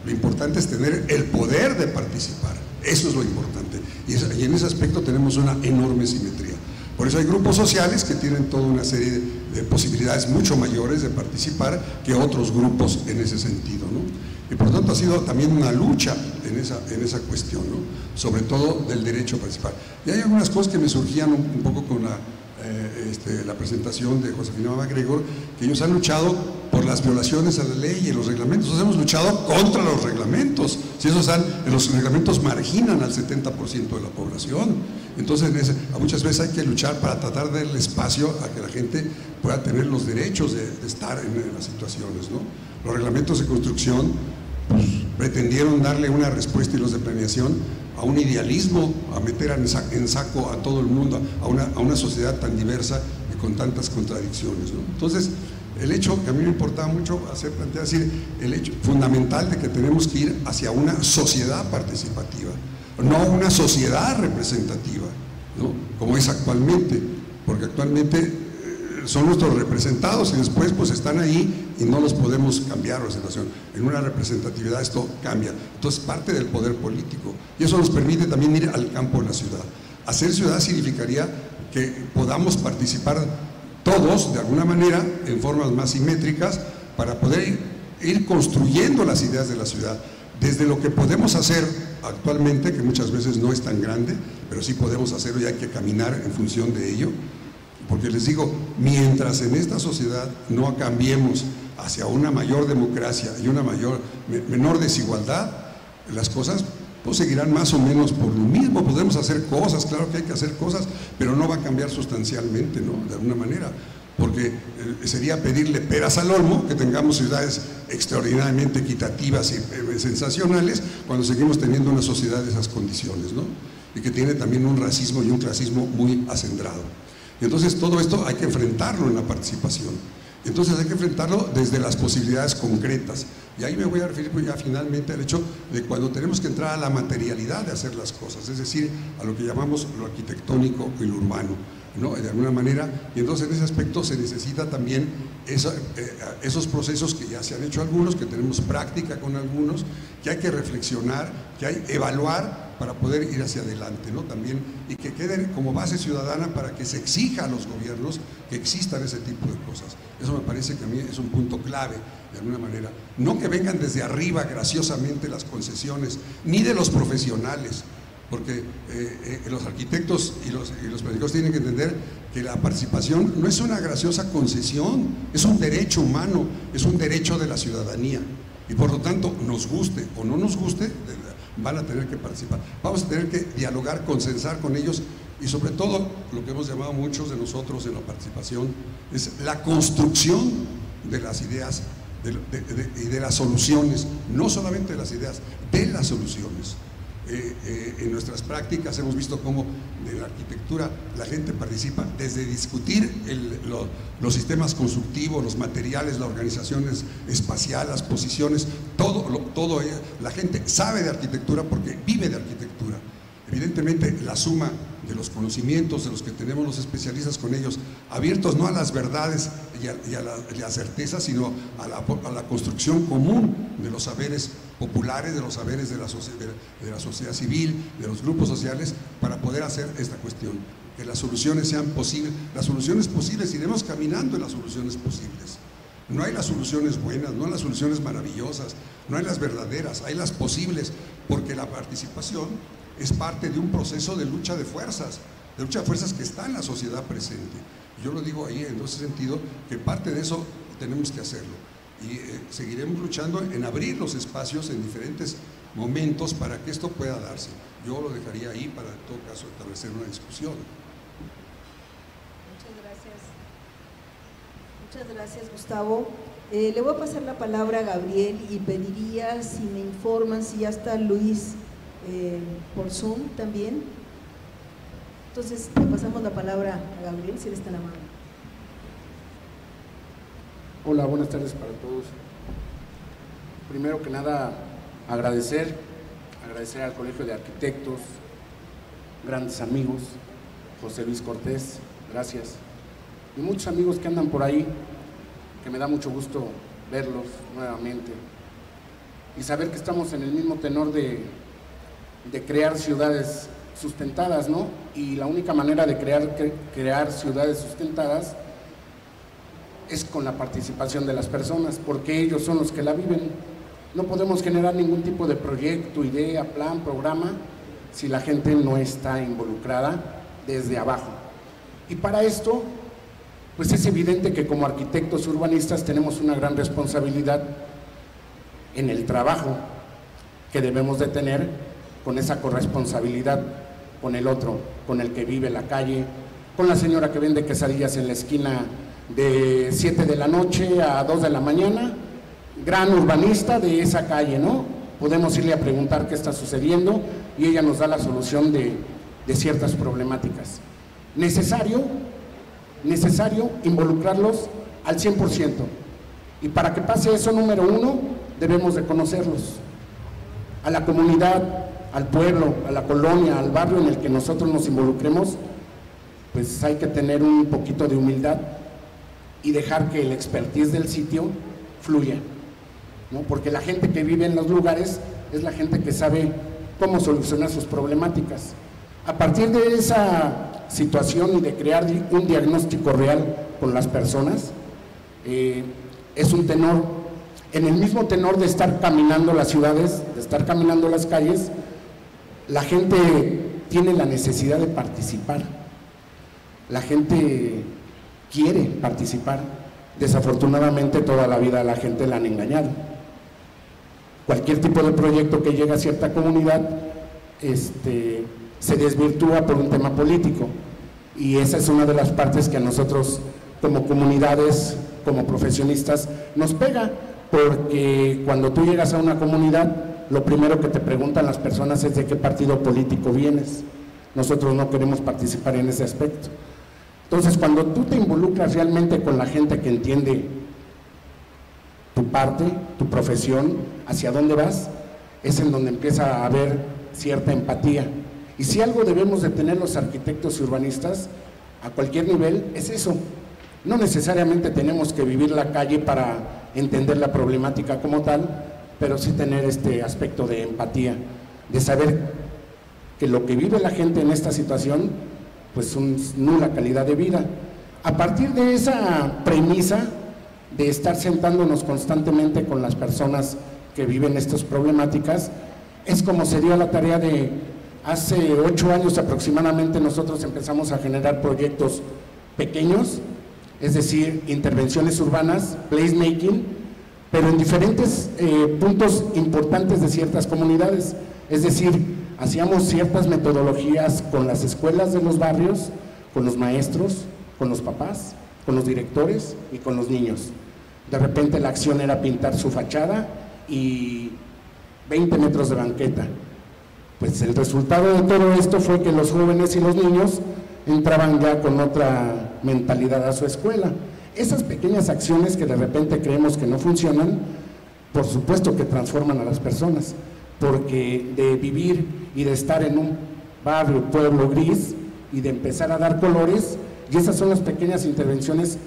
lo importante es tener el poder de participar. Eso es lo importante, y en ese aspecto tenemos una enorme simetría. Por eso hay grupos sociales que tienen toda una serie de posibilidades mucho mayores de participar que otros grupos en ese sentido, ¿no? Y por lo tanto ha sido también una lucha en esa cuestión, ¿no? Sobre todo del derecho a participar. Y hay algunas cosas que me surgían un poco con la presentación de Josefina MacGregor, que ellos han luchado por las violaciones a la ley y los reglamentos. Nosotros hemos luchado contra los reglamentos. Si los reglamentos marginan al 70% de la población. Entonces muchas veces hay que luchar para tratar de darle espacio a que la gente pueda tener los derechos de estar en las situaciones, ¿no? Los reglamentos de construcción pues, pretendieron darle una respuesta, y los de planeación, a un idealismo, a meter en saco a todo el mundo, a una sociedad tan diversa y con tantas contradicciones, ¿no? Entonces, el hecho que a mí me importaba mucho plantear, decir, el hecho fundamental de que tenemos que ir hacia una sociedad participativa, no una sociedad representativa, ¿no? Como es actualmente, porque actualmente son nuestros representados y después pues están ahí y no los podemos cambiar la situación. En una representatividad esto cambia. Entonces parte del poder político, y eso nos permite también ir al campo de la ciudad. Hacer ciudad significaría que podamos participar todos de alguna manera en formas más simétricas para poder ir construyendo las ideas de la ciudad, desde lo que podemos hacer actualmente, que muchas veces no es tan grande, pero sí podemos hacerlo y hay que caminar en función de ello. Porque les digo, mientras en esta sociedad no cambiemos hacia una mayor democracia y una menor desigualdad, las cosas pues seguirán más o menos por lo mismo. Podemos hacer cosas, claro que hay que hacer cosas, pero no va a cambiar sustancialmente, ¿no? De alguna manera, porque sería pedirle peras al olmo que tengamos ciudades extraordinariamente equitativas y sensacionales cuando seguimos teniendo una sociedad de esas condiciones, ¿no? Y que tiene también un racismo y un clasismo muy acendrado. Y entonces todo esto hay que enfrentarlo en la participación. Entonces hay que enfrentarlo desde las posibilidades concretas. Y ahí me voy a referir pues ya finalmente al hecho de cuando tenemos que entrar a la materialidad de hacer las cosas, es decir, a lo que llamamos lo arquitectónico y lo urbano, ¿no? De alguna manera. Y entonces en ese aspecto se necesita también esos procesos que ya se han hecho algunos, que tenemos práctica con algunos, que hay que reflexionar, que hay que evaluar para poder ir hacia adelante, ¿no? También, y que queden como base ciudadana para que se exija a los gobiernos que existan ese tipo de cosas. Eso me parece que a mí es un punto clave, de alguna manera. No que vengan desde arriba graciosamente las concesiones, ni de los profesionales, porque los arquitectos y los planificadores tienen que entender que la participación no es una graciosa concesión, es un derecho humano, es un derecho de la ciudadanía. Y por lo tanto, nos guste o no nos guste, van a tener que participar. Vamos a tener que dialogar, consensar con ellos, y sobre todo, lo que hemos llamado muchos de nosotros en la participación, es la construcción de las ideas y de las soluciones, no solamente de las ideas, de las soluciones. En nuestras prácticas hemos visto cómo en la arquitectura la gente participa desde discutir los sistemas constructivos, los materiales, las organizaciones espaciales, las posiciones, todo la gente sabe de arquitectura porque vive de arquitectura. Evidentemente la suma de los conocimientos, de los que tenemos los especialistas con ellos, abiertos no a las verdades y a la certeza, sino a la construcción común de los saberes populares, de los saberes de la sociedad civil, de los grupos sociales, para poder hacer esta cuestión, que las soluciones sean posibles, las soluciones posibles, iremos caminando en las soluciones posibles. No hay las soluciones buenas, no hay las soluciones maravillosas, no hay las verdaderas, hay las posibles, porque la participación es parte de un proceso de lucha de fuerzas que está en la sociedad presente. Yo lo digo ahí en ese sentido, que parte de eso tenemos que hacerlo. Y seguiremos luchando en abrir los espacios en diferentes momentos para que esto pueda darse. Yo lo dejaría ahí para, en todo caso, establecer una discusión. Muchas gracias, Gustavo. Le voy a pasar la palabra a Gabriel y pediría si me informan si ya está Luis por Zoom también. Entonces, le pasamos la palabra a Gabriel, si él está en la mano. Hola, buenas tardes para todos. Primero que nada, agradecer al Colegio de Arquitectos, grandes amigos, José Luis Cortés, gracias. Y muchos amigos que andan por ahí, que me da mucho gusto verlos nuevamente. Y saber que estamos en el mismo tenor de crear ciudades sustentadas, ¿no? Y la única manera de crear ciudades sustentadas es con la participación de las personas, porque ellos son los que la viven. No podemos generar ningún tipo de proyecto, idea, plan, programa, si la gente no está involucrada desde abajo. Y para esto, pues es evidente que como arquitectos urbanistas tenemos una gran responsabilidad en el trabajo que debemos de tener con esa corresponsabilidad con el otro, con el que vive en la calle, con la señora que vende quesadillas en la esquina de 7 de la noche a 2 de la mañana, gran urbanista de esa calle, ¿no? Podemos irle a preguntar qué está sucediendo y ella nos da la solución de ciertas problemáticas. Necesario involucrarlos al 100%. Y para que pase eso, número uno, debemos de conocerlos. A la comunidad, al pueblo, a la colonia, al barrio en el que nosotros nos involucremos, pues hay que tener un poquito de humildad y dejar que el expertise del sitio fluya, ¿no? Porque la gente que vive en los lugares es la gente que sabe cómo solucionar sus problemáticas. A partir de esa situación y de crear un diagnóstico real con las personas, es un tenor, en el mismo tenor de estar caminando las ciudades, de estar caminando las calles, la gente tiene la necesidad de participar, la gente quiere participar. Desafortunadamente toda la vida a la gente la han engañado. Cualquier tipo de proyecto que llegue a cierta comunidad se desvirtúa por un tema político, y esa es una de las partes que a nosotros como comunidades, como profesionistas, nos pega, porque cuando tú llegas a una comunidad, lo primero que te preguntan las personas es de qué partido político vienes. Nosotros no queremos participar en ese aspecto. Entonces, cuando tú te involucras realmente con la gente que entiende tu parte, tu profesión, hacia dónde vas, es en donde empieza a haber cierta empatía. Y si algo debemos de tener los arquitectos y urbanistas, a cualquier nivel, es eso. No necesariamente tenemos que vivir la calle para entender la problemática como tal, pero sí tener este aspecto de empatía, de saber que lo que vive la gente en esta situación, pues es nula calidad de vida. A partir de esa premisa de estar sentándonos constantemente con las personas que viven estas problemáticas, es como se dio la tarea de hace 8 años aproximadamente. Nosotros empezamos a generar proyectos pequeños, es decir, intervenciones urbanas, placemaking, pero en diferentes puntos importantes de ciertas comunidades. Es decir, hacíamos ciertas metodologías con las escuelas de los barrios, con los maestros, con los papás, con los directores y con los niños. De repente la acción era pintar su fachada y 20 metros de banqueta. Pues el resultado de todo esto fue que los jóvenes y los niños entraban ya con otra mentalidad a su escuela. Esas pequeñas acciones que de repente creemos que no funcionan, por supuesto que transforman a las personas, porque de vivir y de estar en un barrio, pueblo gris, y de empezar a dar colores, y esas son las pequeñas intervenciones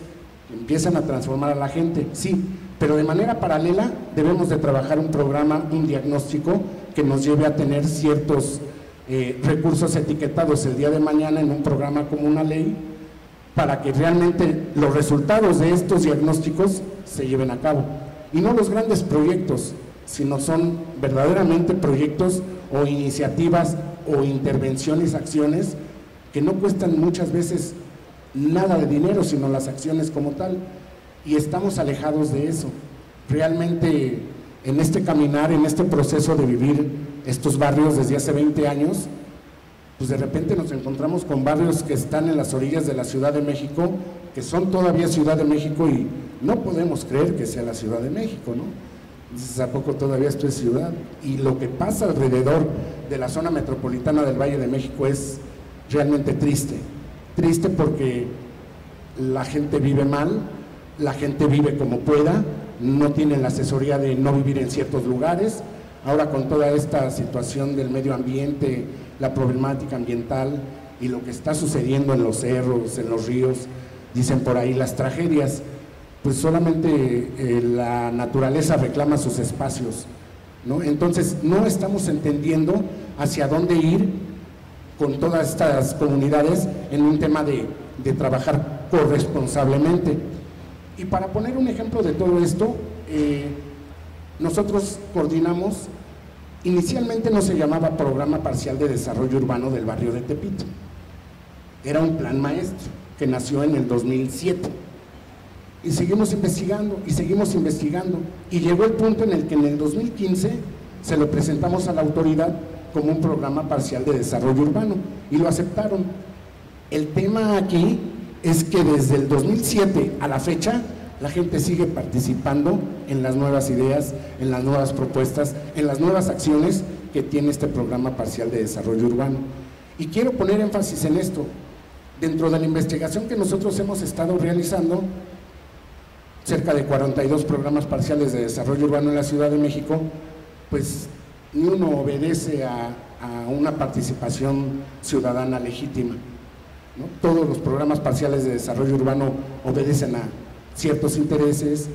que empiezan a transformar a la gente, sí, pero de manera paralela debemos de trabajar un programa, un diagnóstico que nos lleve a tener ciertos recursos etiquetados el día de mañana en un programa como una ley, para que realmente los resultados de estos diagnósticos se lleven a cabo. Y no los grandes proyectos, sino son verdaderamente proyectos o iniciativas o intervenciones, acciones que no cuestan muchas veces nada de dinero, sino las acciones como tal. Y estamos alejados de eso. Realmente en este caminar, en este proceso de vivir estos barrios desde hace 20 años, pues de repente nos encontramos con barrios que están en las orillas de la Ciudad de México, que son todavía Ciudad de México y no podemos creer que sea la Ciudad de México, ¿no? Dices, ¿a poco todavía esto es ciudad? Y lo que pasa alrededor de la zona metropolitana del Valle de México es realmente triste. Triste porque la gente vive mal, la gente vive como pueda, no tiene la asesoría de no vivir en ciertos lugares. Ahora con toda esta situación del medio ambiente, la problemática ambiental y lo que está sucediendo en los cerros, en los ríos, dicen por ahí las tragedias, pues solamente la naturaleza reclama sus espacios, ¿no? Entonces no estamos entendiendo hacia dónde ir con todas estas comunidades en un tema de trabajar corresponsablemente. Y para poner un ejemplo de todo esto, nosotros coordinamos, inicialmente no se llamaba Programa Parcial de Desarrollo Urbano del barrio de Tepito, era un plan maestro que nació en el 2007, y seguimos investigando, y llegó el punto en el que en el 2015 se lo presentamos a la autoridad como un programa parcial de desarrollo urbano, y lo aceptaron. El tema aquí es que desde el 2007 a la fecha, la gente sigue participando en las nuevas ideas, en las nuevas propuestas, en las nuevas acciones que tiene este programa parcial de desarrollo urbano. Y quiero poner énfasis en esto. Dentro de la investigación que nosotros hemos estado realizando, cerca de 42 programas parciales de desarrollo urbano en la Ciudad de México, pues ni uno obedece a una participación ciudadana legítima, ¿no? Todos los programas parciales de desarrollo urbano obedecen a ciertos intereses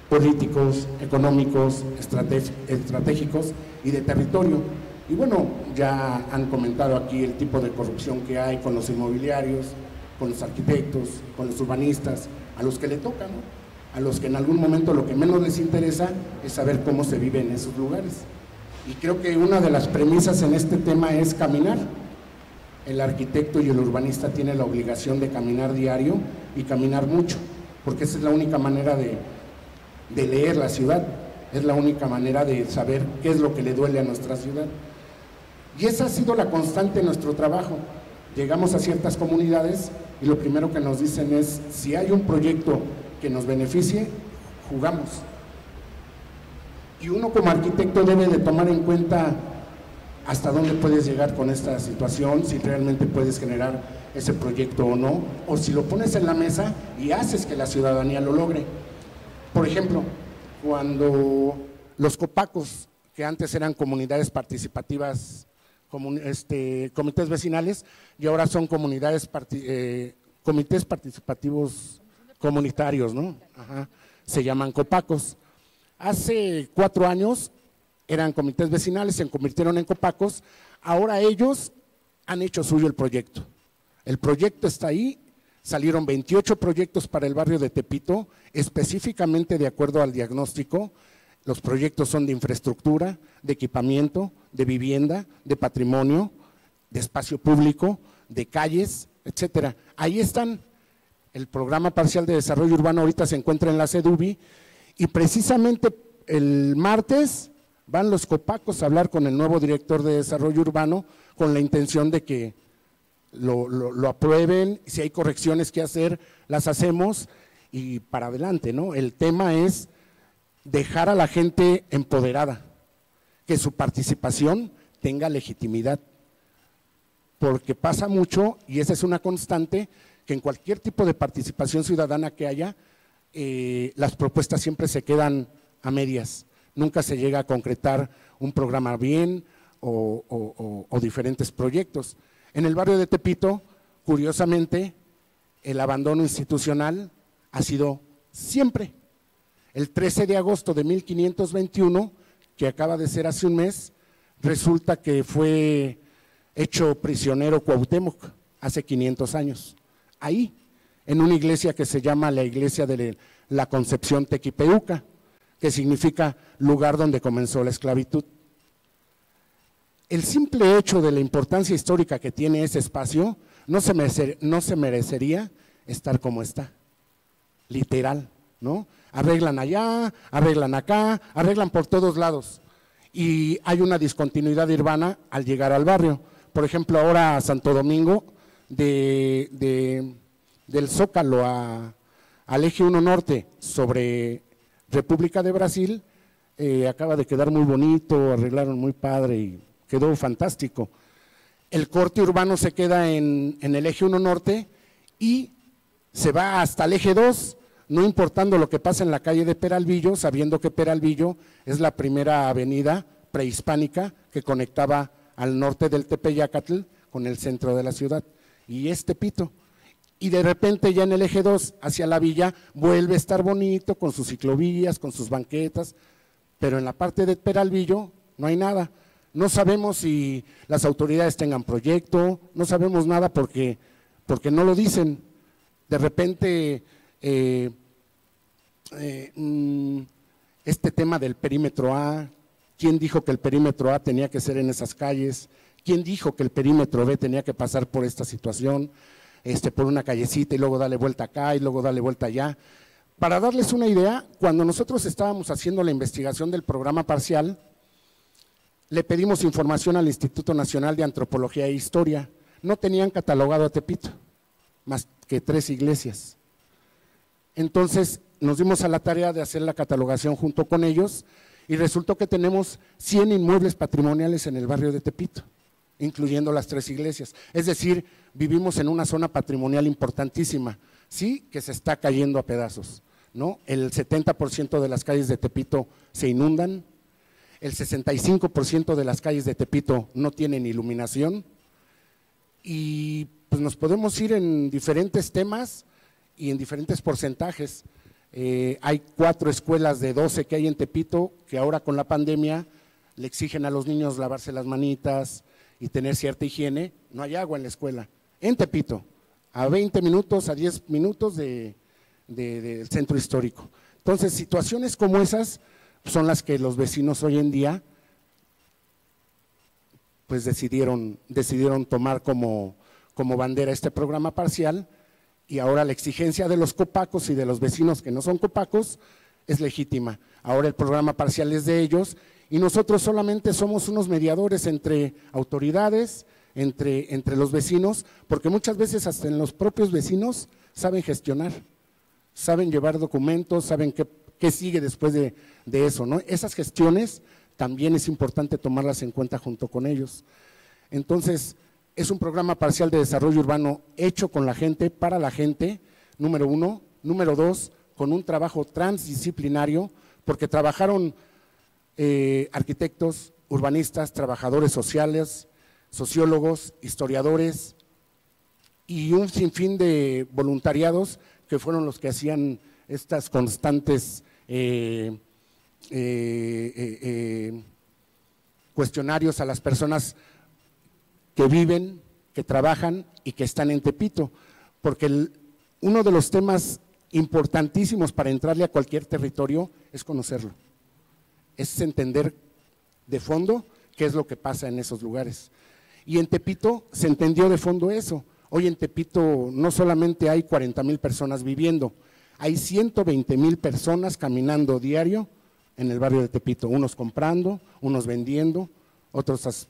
políticos, económicos, estratégicos y de territorio. Y bueno, ya han comentado aquí el tipo de corrupción que hay con los inmobiliarios, con los arquitectos, con los urbanistas, a los que le toca, ¿no? A los que en algún momento lo que menos les interesa es saber cómo se vive en esos lugares. Y creo que una de las premisas en este tema es caminar. El arquitecto y el urbanista tienen la obligación de caminar diario y caminar mucho, porque esa es la única manera de leer la ciudad, es la única manera de saber qué es lo que le duele a nuestra ciudad. Y esa ha sido la constante en nuestro trabajo. Llegamos a ciertas comunidades y lo primero que nos dicen es, si hay un proyecto que nos beneficie, jugamos. Y uno como arquitecto debe de tomar en cuenta hasta dónde puedes llegar con esta situación, si realmente puedes generar ese proyecto o no, o si lo pones en la mesa y haces que la ciudadanía lo logre. Por ejemplo, cuando los copacos, que antes eran comunidades participativas, comités vecinales, y ahora son comités participativos comunitarios, ¿no? Ajá. Se llaman copacos. Hace 4 años eran comités vecinales, se convirtieron en copacos, ahora ellos han hecho suyo el proyecto. El proyecto está ahí, salieron 28 proyectos para el barrio de Tepito, específicamente de acuerdo al diagnóstico. Los proyectos son de infraestructura, de equipamiento, de vivienda, de patrimonio, de espacio público, de calles, etcétera. Ahí están. El programa parcial de desarrollo urbano ahorita se encuentra en la CEDUBI y precisamente el martes van los copacos a hablar con el nuevo director de desarrollo urbano con la intención de que lo aprueben, si hay correcciones que hacer, las hacemos y para adelante, ¿no? El tema es dejar a la gente empoderada, que su participación tenga legitimidad, porque pasa mucho, y esa es una constante, que en cualquier tipo de participación ciudadana que haya, las propuestas siempre se quedan a medias, nunca se llega a concretar un programa bien o diferentes proyectos. En el barrio de Tepito, curiosamente, el abandono institucional ha sido siempre. El 13 de agosto de 1521, que acaba de ser hace un mes, resulta que fue hecho prisionero Cuauhtémoc hace 500 años, ahí, en una iglesia que se llama la Iglesia de la Concepción Tequipeuca, que significa lugar donde comenzó la esclavitud. El simple hecho de la importancia histórica que tiene ese espacio no se merecería estar como está, literal, ¿no? Arreglan allá, arreglan acá, arreglan por todos lados y hay una discontinuidad urbana al llegar al barrio. Por ejemplo, ahora a Santo Domingo, del Zócalo al Eje 1 Norte sobre República de Brasil, acaba de quedar muy bonito, arreglaron muy padre y quedó fantástico. El corte urbano se queda en el Eje 1 Norte y se va hasta el Eje 2, no importando lo que pasa en la calle de Peralvillo, sabiendo que Peralvillo es la primera avenida prehispánica que conectaba al norte del Tepeyacatl con el centro de la ciudad, y es Tepito. Y de repente ya en el Eje 2 hacia la villa vuelve a estar bonito con sus ciclovías, con sus banquetas, pero en la parte de Peralvillo no hay nada. No sabemos si las autoridades tengan proyecto, no sabemos nada porque no lo dicen. De repente este tema del perímetro A, ¿quién dijo que el perímetro A tenía que ser en esas calles? ¿Quién dijo que el perímetro B tenía que pasar por esta situación, por una callecita y luego darle vuelta acá y luego darle vuelta allá? Para darles una idea, cuando nosotros estábamos haciendo la investigación del programa parcial, le pedimos información al Instituto Nacional de Antropología e Historia. No tenían catalogado a Tepito, más que 3 iglesias. Entonces nos dimos a la tarea de hacer la catalogación junto con ellos y resultó que tenemos 100 inmuebles patrimoniales en el barrio de Tepito, incluyendo las 3 iglesias. Es decir, vivimos en una zona patrimonial importantísima, sí, que se está cayendo a pedazos, ¿no? El 70% de las calles de Tepito se inundan, el 65% de las calles de Tepito no tienen iluminación y pues nos podemos ir en diferentes temas y en diferentes porcentajes. Hay 4 escuelas de 12 que hay en Tepito que ahora con la pandemia le exigen a los niños lavarse las manitas y tener cierta higiene. No hay agua en la escuela, en Tepito, a 20 minutos, a 10 minutos del centro histórico. Entonces, situaciones como esas son las que los vecinos hoy en día pues decidieron tomar como bandera este programa parcial, y ahora la exigencia de los copacos y de los vecinos que no son copacos es legítima. Ahora el programa parcial es de ellos y nosotros solamente somos unos mediadores entre autoridades, entre los vecinos, porque muchas veces hasta en los propios vecinos saben gestionar, saben llevar documentos, saben qué sigue después de eso, ¿no? Esas gestiones también es importante tomarlas en cuenta junto con ellos. Entonces, es un programa parcial de desarrollo urbano hecho con la gente, para la gente, número 1. Número 2, con un trabajo transdisciplinario, porque trabajaron arquitectos, urbanistas, trabajadores sociales, sociólogos, historiadores y un sinfín de voluntariados que fueron los que hacían estas constantes cuestionarios a las personas que viven, que trabajan y que están en Tepito, porque uno de los temas importantísimos para entrarle a cualquier territorio es conocerlo, es entender de fondo qué es lo que pasa en esos lugares. Y en Tepito se entendió de fondo eso. Hoy en Tepito no solamente hay 40,000 personas viviendo, hay 120,000 personas caminando diario en el barrio de Tepito, unos comprando, unos vendiendo, otros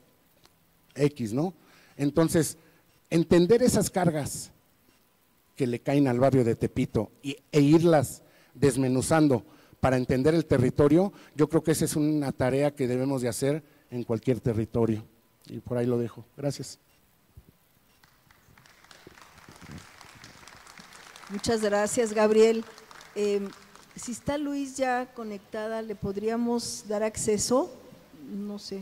X, ¿no? Entonces, entender esas cargas que le caen al barrio de Tepito e irlas desmenuzando para entender el territorio, yo creo que esa es una tarea que debemos de hacer en cualquier territorio. Y por ahí lo dejo. Gracias. Muchas gracias, Gabriel. Si está Luis ya conectada, ¿le podríamos dar acceso? No sé.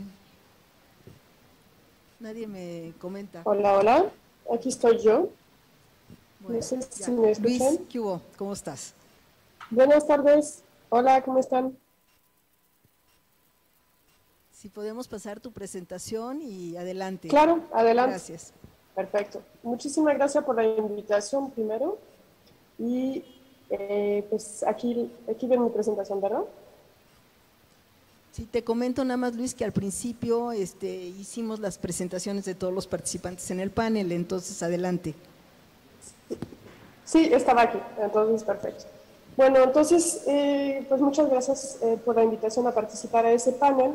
Nadie me comenta. Hola, hola, aquí estoy yo. Bueno, no sé si me escuchan. Luis, ¿qué hubo? ¿Cómo estás? Buenas tardes. Hola, ¿cómo están? Si podemos pasar tu presentación y adelante. Claro, adelante. Gracias. Perfecto. Muchísimas gracias por la invitación primero. Y pues aquí ven mi presentación, ¿verdad? Sí, te comento nada más, Luis, que al principio hicimos las presentaciones de todos los participantes en el panel, entonces adelante. Sí, estaba aquí, entonces perfecto. Bueno, entonces, pues muchas gracias por la invitación a participar a ese panel.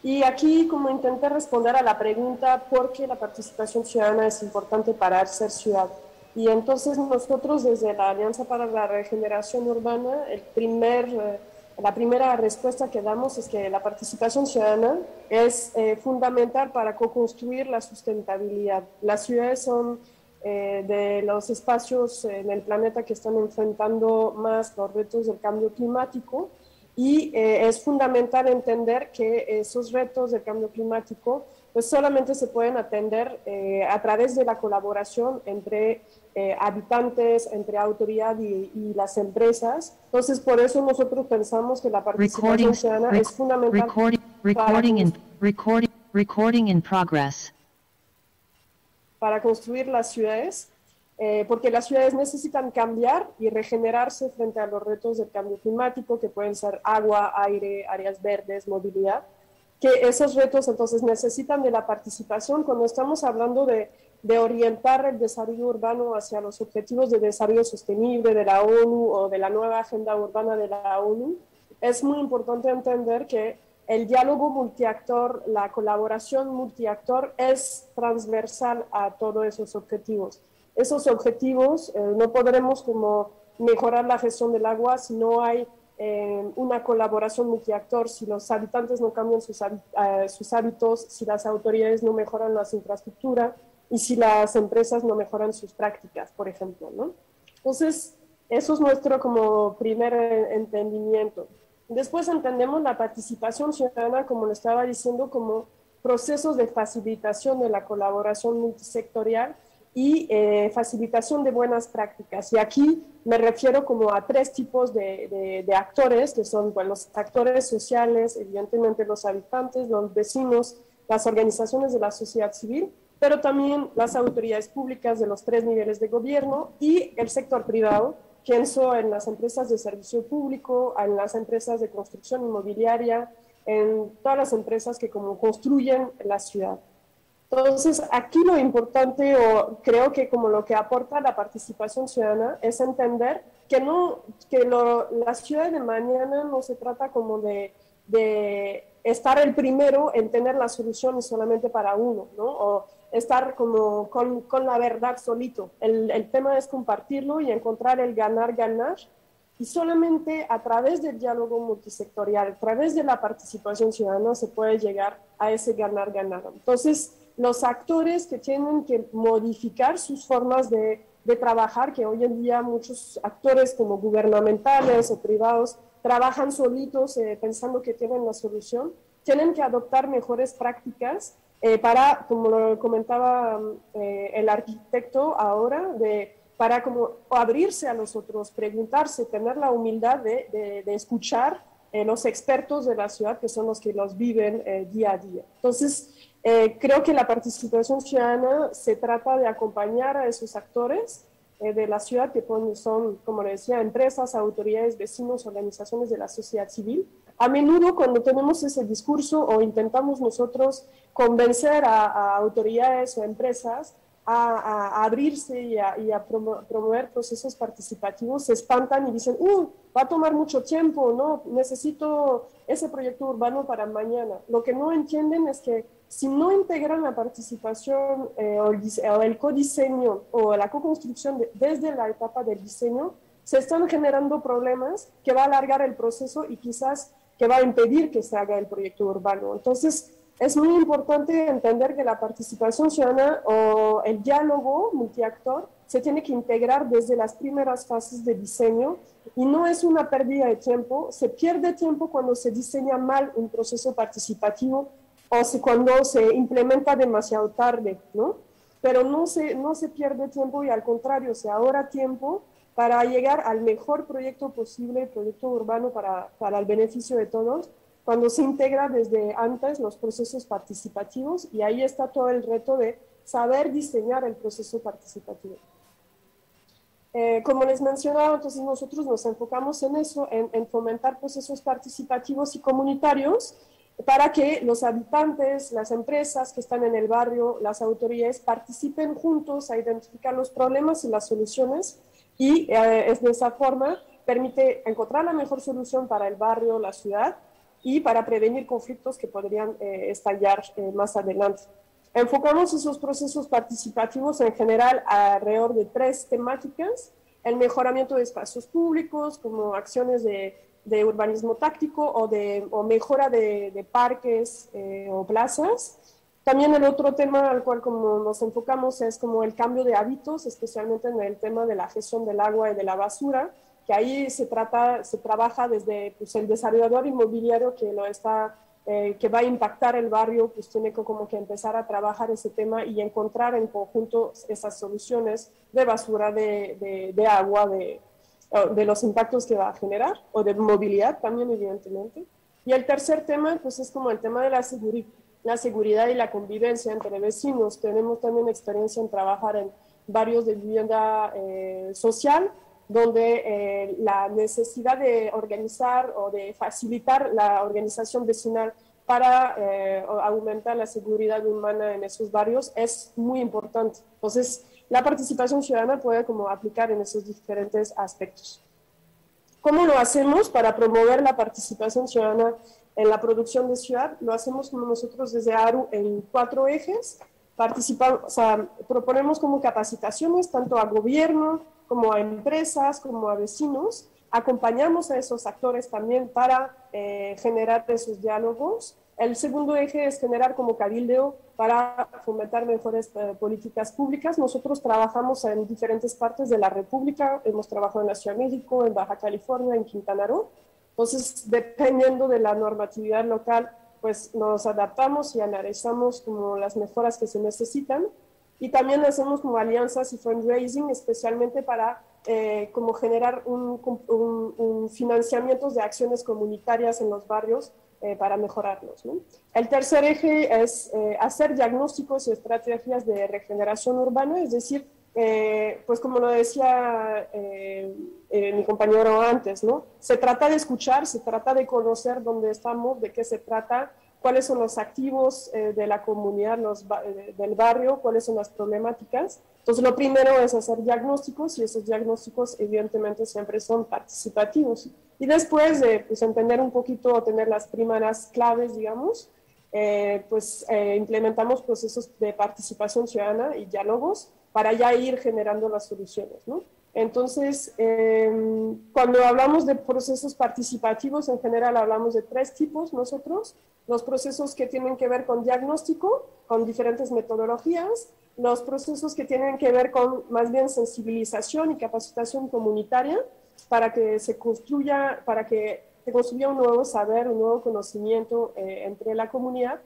Y aquí como intenté responder a la pregunta por qué la participación ciudadana es importante para hacer ciudad. Y entonces nosotros desde la Alianza para la Regeneración Urbana, la primera respuesta que damos es que la participación ciudadana es fundamental para co-construir la sustentabilidad. Las ciudades son de los espacios en el planeta que están enfrentando más los retos del cambio climático y es fundamental entender que esos retos del cambio climático pues solamente se pueden atender a través de la colaboración entre habitantes, entre autoridad y las empresas. Entonces, por eso nosotros pensamos que la participación ciudadana es fundamental para construir las ciudades, porque las ciudades necesitan cambiar y regenerarse frente a los retos del cambio climático, que pueden ser agua, aire, áreas verdes, movilidad, que esos retos entonces necesitan de la participación. Cuando estamos hablando de orientar el desarrollo urbano hacia los objetivos de desarrollo sostenible de la ONU o de la nueva agenda urbana de la ONU, es muy importante entender que el diálogo multiactor, la colaboración multiactor es transversal a todos esos objetivos. Esos objetivos no podremos como mejorar la gestión del agua si no hay una colaboración multiactor, si los habitantes no cambian sus hábitos, si las autoridades no mejoran las infraestructuras y si las empresas no mejoran sus prácticas, por ejemplo, ¿no? Entonces, eso es nuestro como primer entendimiento. Después entendemos la participación ciudadana, como le estaba diciendo, como procesos de facilitación de la colaboración multisectorial y facilitación de buenas prácticas. Y aquí me refiero como a tres tipos de actores, que son pues, los actores sociales, evidentemente los habitantes, los vecinos, las organizaciones de la sociedad civil, pero también las autoridades públicas de los 3 niveles de gobierno y el sector privado. Pienso en las empresas de servicio público, en las empresas de construcción inmobiliaria, en todas las empresas que como construyen la ciudad. Entonces, aquí lo importante, o creo que como lo que aporta la participación ciudadana, es entender que la ciudad de mañana no se trata como de estar el primero en tener la solución solamente para uno, ¿no? O estar como con la verdad solito. El tema es compartirlo y encontrar el ganar-ganar, y solamente a través del diálogo multisectorial, a través de la participación ciudadana se puede llegar a ese ganar-ganar. Entonces, los actores que tienen que modificar sus formas de trabajar, que hoy en día muchos actores como gubernamentales o privados trabajan solitos pensando que tienen la solución, tienen que adoptar mejores prácticas para, como lo comentaba el arquitecto ahora, para como abrirse a los otros, preguntarse, tener la humildad de escuchar los expertos de la ciudad, que son los que los viven día a día. Entonces, creo que la participación ciudadana se trata de acompañar a esos actores de la ciudad, que son, como le decía, empresas, autoridades, vecinos, organizaciones de la sociedad civil. A menudo cuando tenemos ese discurso o intentamos nosotros convencer a autoridades o empresas a abrirse y a promover procesos participativos, se espantan y dicen, va a tomar mucho tiempo, ¿no? Necesito ese proyecto urbano para mañana. Lo que no entienden es que si no integran la participación o el codiseño o la co-construcción desde la etapa del diseño, se están generando problemas que va a alargar el proceso y quizás que va a impedir que se haga el proyecto urbano. Entonces, es muy importante entender que la participación ciudadana o el diálogo multiactor se tiene que integrar desde las primeras fases de diseño y no es una pérdida de tiempo. Se pierde tiempo cuando se diseña mal un proceso participativo o cuando se implementa demasiado tarde, ¿no? pero no se pierde tiempo y al contrario, se ahorra tiempo para llegar al mejor proyecto posible, proyecto urbano para el beneficio de todos, cuando se integra desde antes los procesos participativos, y ahí está todo el reto de saber diseñar el proceso participativo. Como les mencionaba, entonces nosotros nos enfocamos en eso, en fomentar procesos participativos y comunitarios para que los habitantes, las empresas que están en el barrio, las autoridades participen juntos a identificar los problemas y las soluciones, y es de esa forma permite encontrar la mejor solución para el barrio, la ciudad, y para prevenir conflictos que podrían estallar más adelante. Enfocamos esos procesos participativos en general alrededor de 3 temáticas: el mejoramiento de espacios públicos, como acciones de urbanismo táctico o mejora de parques o plazas. También el otro tema al cual como nos enfocamos es como el cambio de hábitos, especialmente en el tema de la gestión del agua y de la basura, que ahí se trabaja desde pues, el desarrollador inmobiliario que va a impactar el barrio, pues tiene como que empezar a trabajar ese tema y encontrar en conjunto esas soluciones de basura, de agua, de los impactos que va a generar, o de movilidad también, evidentemente. Y el tercer tema, pues es como el tema de la seguridad y la convivencia entre vecinos. Tenemos también experiencia en trabajar en barrios de vivienda social, donde la necesidad de organizar o de facilitar la organización vecinal para aumentar la seguridad humana en esos barrios es muy importante. Entonces, la participación ciudadana puede como aplicar en esos diferentes aspectos. ¿Cómo lo hacemos para promover la participación ciudadana en la producción de ciudad? Lo hacemos como nosotros desde ARU en 4 ejes. Proponemos como capacitaciones tanto a gobierno, como a empresas, como a vecinos. Acompañamos a esos actores también para generar esos diálogos. El segundo eje es generar como cabildeo para fomentar mejores políticas públicas. Nosotros trabajamos en diferentes partes de la República. Hemos trabajado en la Ciudad de México, en Baja California, en Quintana Roo. Entonces, dependiendo de la normatividad local, pues nos adaptamos y analizamos como las mejoras que se necesitan. Y también hacemos como alianzas y fundraising, especialmente para como generar un financiamiento de acciones comunitarias en los barrios para mejorarlos, ¿no? El tercer eje es hacer diagnósticos y estrategias de regeneración urbana, es decir, pues como lo decía mi compañero antes, ¿no? Se trata de escuchar, se trata de conocer dónde estamos, de qué se trata, cuáles son los activos de la comunidad, del barrio, cuáles son las problemáticas. Entonces, lo primero es hacer diagnósticos, y esos diagnósticos evidentemente siempre son participativos. Y después de pues, entender un poquito, tener las primeras claves, digamos, implementamos procesos de participación ciudadana y diálogos para ya ir generando las soluciones, ¿no? Entonces, cuando hablamos de procesos participativos, en general hablamos de 3 tipos nosotros: los procesos que tienen que ver con diagnóstico, con diferentes metodologías; los procesos que tienen que ver con más bien sensibilización y capacitación comunitaria para que se construya un nuevo saber, un nuevo conocimiento entre la comunidad;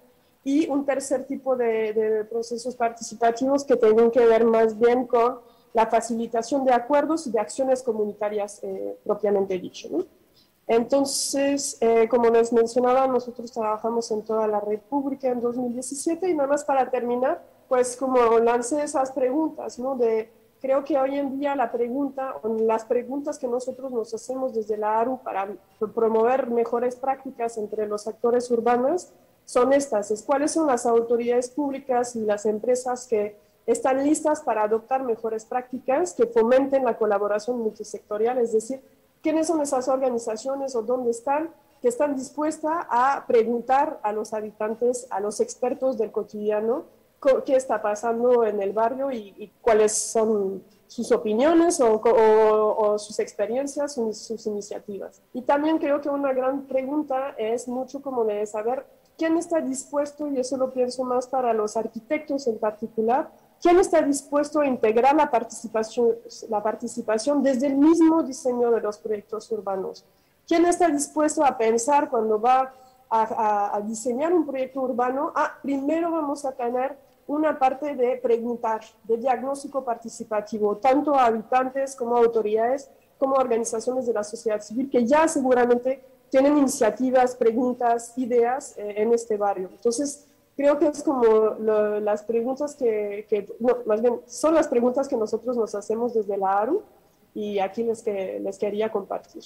y un tercer tipo de procesos participativos que tienen que ver más bien con la facilitación de acuerdos y de acciones comunitarias propiamente dicho, ¿no? Entonces, como les mencionaba, nosotros trabajamos en toda la República en 2017, y nada más para terminar, pues como lancé esas preguntas, ¿no? Creo que hoy en día las preguntas que nosotros nos hacemos desde la ARU para promover mejores prácticas entre los actores urbanos son estas: cuáles son las autoridades públicas y las empresas que están listas para adoptar mejores prácticas que fomenten la colaboración multisectorial, es decir, quiénes son esas organizaciones o dónde están, que están dispuestas a preguntar a los habitantes, a los expertos del cotidiano, qué está pasando en el barrio y cuáles son sus opiniones o sus experiencias, sus iniciativas. Y también creo que una gran pregunta es mucho como de saber quién está dispuesto, y eso lo pienso más para los arquitectos en particular, quién está dispuesto a integrar la participación desde el mismo diseño de los proyectos urbanos. ¿Quién está dispuesto a pensar cuando va a diseñar un proyecto urbano? Primero vamos a tener una parte de preguntar, de diagnóstico participativo, tanto a habitantes como a autoridades, como a organizaciones de la sociedad civil, que ya seguramente tienen iniciativas, preguntas, ideas en este barrio. Entonces, creo que es como las preguntas no, más bien, son las preguntas que nosotros nos hacemos desde la ARU, y aquí les quería compartir.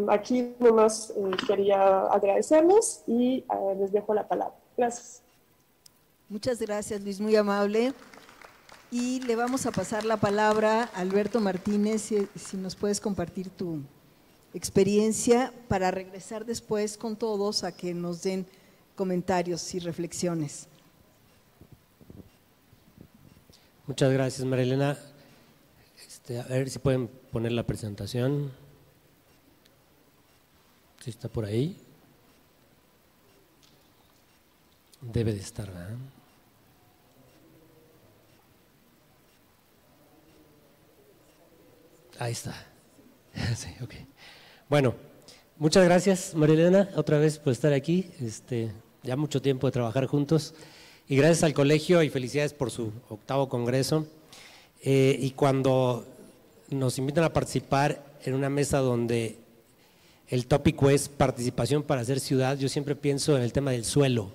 Aquí nomás quería agradecerles y les dejo la palabra. Gracias. Muchas gracias, Luis, muy amable. Y le vamos a pasar la palabra a Alberto Martínez, si nos puedes compartir tu experiencia para regresar después con todos a que nos den comentarios y reflexiones. Muchas gracias, María Elena. A ver si pueden poner la presentación. ¿Sí está por ahí? Debe de estar, ¿verdad? Ahí está. Sí, ok. Bueno, muchas gracias, María Elena, otra vez por estar aquí. Ya mucho tiempo de trabajar juntos. Y gracias al colegio y felicidades por su 8º congreso. Y cuando nos invitan a participar en una mesa donde el tópico es participación para hacer ciudad, yo siempre pienso en el tema del suelo,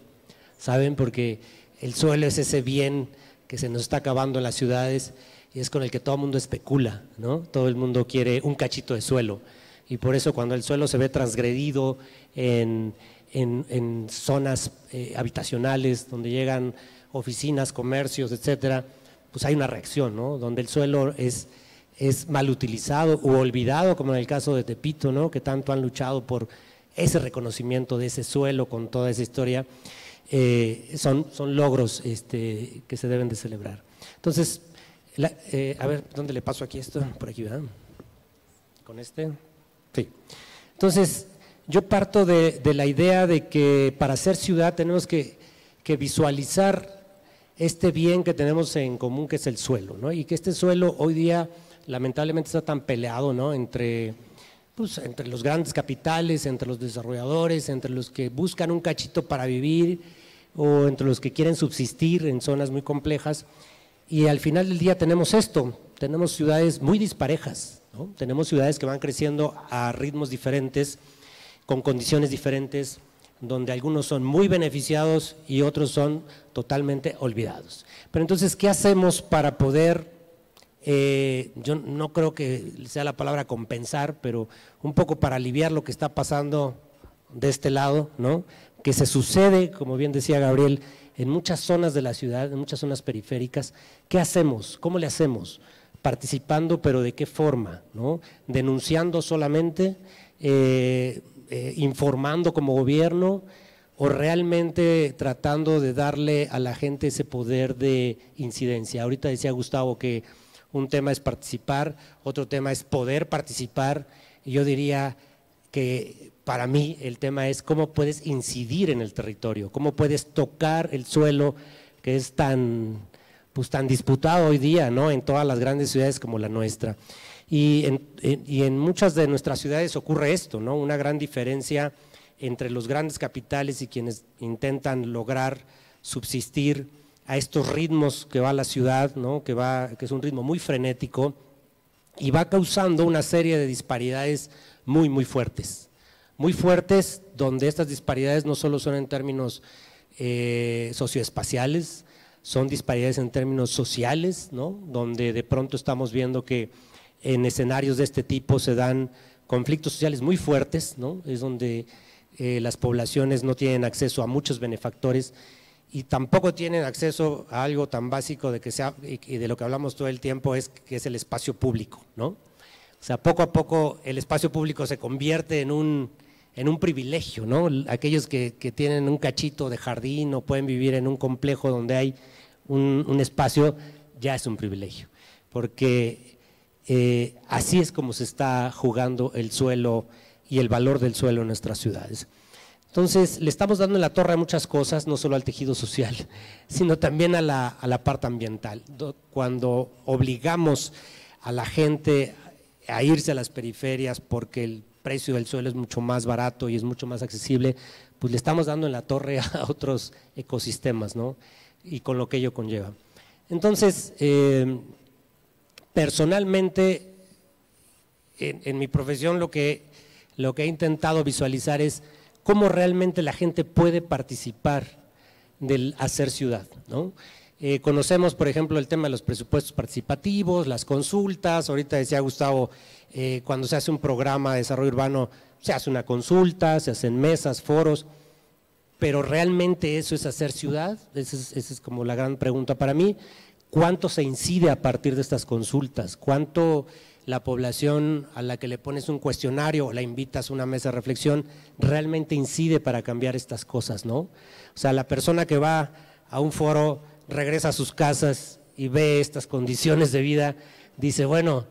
¿saben? Porque el suelo es ese bien que se nos está acabando en las ciudades y es con el que todo el mundo especula, ¿no? Todo el mundo quiere un cachito de suelo y por eso cuando el suelo se ve transgredido en zonas habitacionales donde llegan oficinas, comercios, etcétera, pues hay una reacción, ¿no? Donde el suelo es mal utilizado u olvidado, como en el caso de Tepito, ¿no? Que tanto han luchado por ese reconocimiento de ese suelo con toda esa historia. Son logros que se deben de celebrar. Entonces, a ver, ¿dónde le paso aquí esto? Por aquí, ¿verdad? ¿Con este? Sí. Entonces, yo parto de la idea de que para ser ciudad tenemos que visualizar este bien que tenemos en común, que es el suelo, ¿no? Y que este suelo hoy día lamentablemente está tan peleado, ¿no? Entre los grandes capitales, entre los desarrolladores, entre los que buscan un cachito para vivir o entre los que quieren subsistir en zonas muy complejas. Y al final del día tenemos esto, tenemos ciudades muy disparejas, ¿no? Tenemos ciudades que van creciendo a ritmos diferentes, con condiciones diferentes, donde algunos son muy beneficiados y otros son totalmente olvidados. Pero entonces, ¿qué hacemos para poder, yo no creo que sea la palabra compensar, pero un poco para aliviar lo que está pasando de este lado, ¿no? Que se sucede, como bien decía Gabriel, en muchas zonas de la ciudad, en muchas zonas periféricas. ¿Qué hacemos? ¿Cómo le hacemos? Participando, pero ¿de qué forma? ¿No? Denunciando solamente, informando como gobierno o realmente tratando de darle a la gente ese poder de incidencia. Ahorita decía Gustavo que un tema es participar, otro tema es poder participar, y yo diría que para mí el tema es cómo puedes incidir en el territorio, cómo puedes tocar el suelo que es tan disputado hoy día, ¿no? En todas las grandes ciudades como la nuestra. Y en muchas de nuestras ciudades ocurre esto, ¿no? Una gran diferencia entre los grandes capitales y quienes intentan lograr subsistir a estos ritmos que va la ciudad, ¿no? Que es un ritmo muy frenético y va causando una serie de disparidades muy, muy fuertes, donde estas disparidades no solo son en términos socioespaciales, son disparidades en términos sociales, ¿no? Donde de pronto estamos viendo que en escenarios de este tipo se dan conflictos sociales muy fuertes, ¿no? Es donde las poblaciones no tienen acceso a muchos benefactores y tampoco tienen acceso a algo tan básico y de lo que hablamos todo el tiempo que es el espacio público, ¿no? O sea, poco a poco el espacio público se convierte en un privilegio, ¿no? Aquellos que tienen un cachito de jardín o pueden vivir en un complejo donde hay un espacio, ya es un privilegio, porque así es como se está jugando el suelo y el valor del suelo en nuestras ciudades. Entonces, le estamos dando en la torre a muchas cosas, no solo al tejido social, sino también a la parte ambiental. Cuando obligamos a la gente a irse a las periferias porque el precio del suelo es mucho más barato y es mucho más accesible, pues le estamos dando en la torre a otros ecosistemas, ¿no? y con lo que ello conlleva. Entonces, personalmente, en mi profesión lo que he intentado visualizar es cómo realmente la gente puede participar del hacer ciudad, ¿no? Conocemos, por ejemplo, el tema de los presupuestos participativos, las consultas. Ahorita decía Gustavo, cuando se hace un programa de desarrollo urbano, se hace una consulta, se hacen mesas, foros, pero ¿realmente eso es hacer ciudad? Esa es como la gran pregunta para mí. ¿Cuánto se incide a partir de estas consultas? ¿Cuánto la población a la que le pones un cuestionario o la invitas a una mesa de reflexión realmente incide para cambiar estas cosas, ¿no? O sea, la persona que va a un foro, regresa a sus casas y ve estas condiciones de vida, dice, bueno,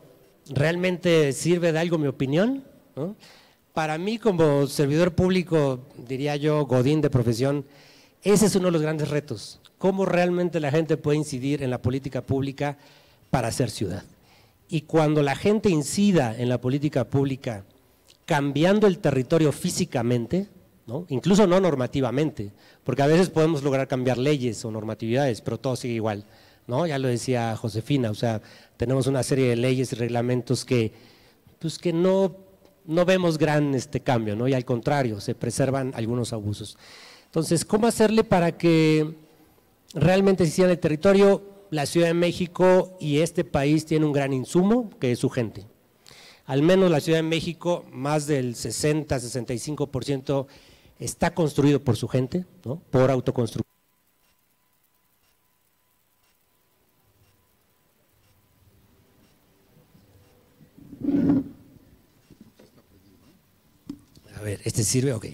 ¿realmente sirve de algo mi opinión? ¿No? Para mí, como servidor público, diría yo, godín de profesión, ese es uno de los grandes retos. ¿Cómo realmente la gente puede incidir en la política pública para hacer ciudad? Y cuando la gente incida en la política pública cambiando el territorio físicamente, ¿no? Incluso no normativamente, porque a veces podemos lograr cambiar leyes o normatividades, pero todo sigue igual, ¿no? Ya lo decía Josefina, o sea, tenemos una serie de leyes y reglamentos que, pues que no vemos gran cambio, ¿no? Y al contrario, se preservan algunos abusos. Entonces, ¿cómo hacerle para que realmente se incida en el territorio? La Ciudad de México y este país tiene un gran insumo, que es su gente. Al menos la Ciudad de México, más del 60-65% está construido por su gente, ¿no? Por autoconstrucción. A ver, ¿este sirve? Ok.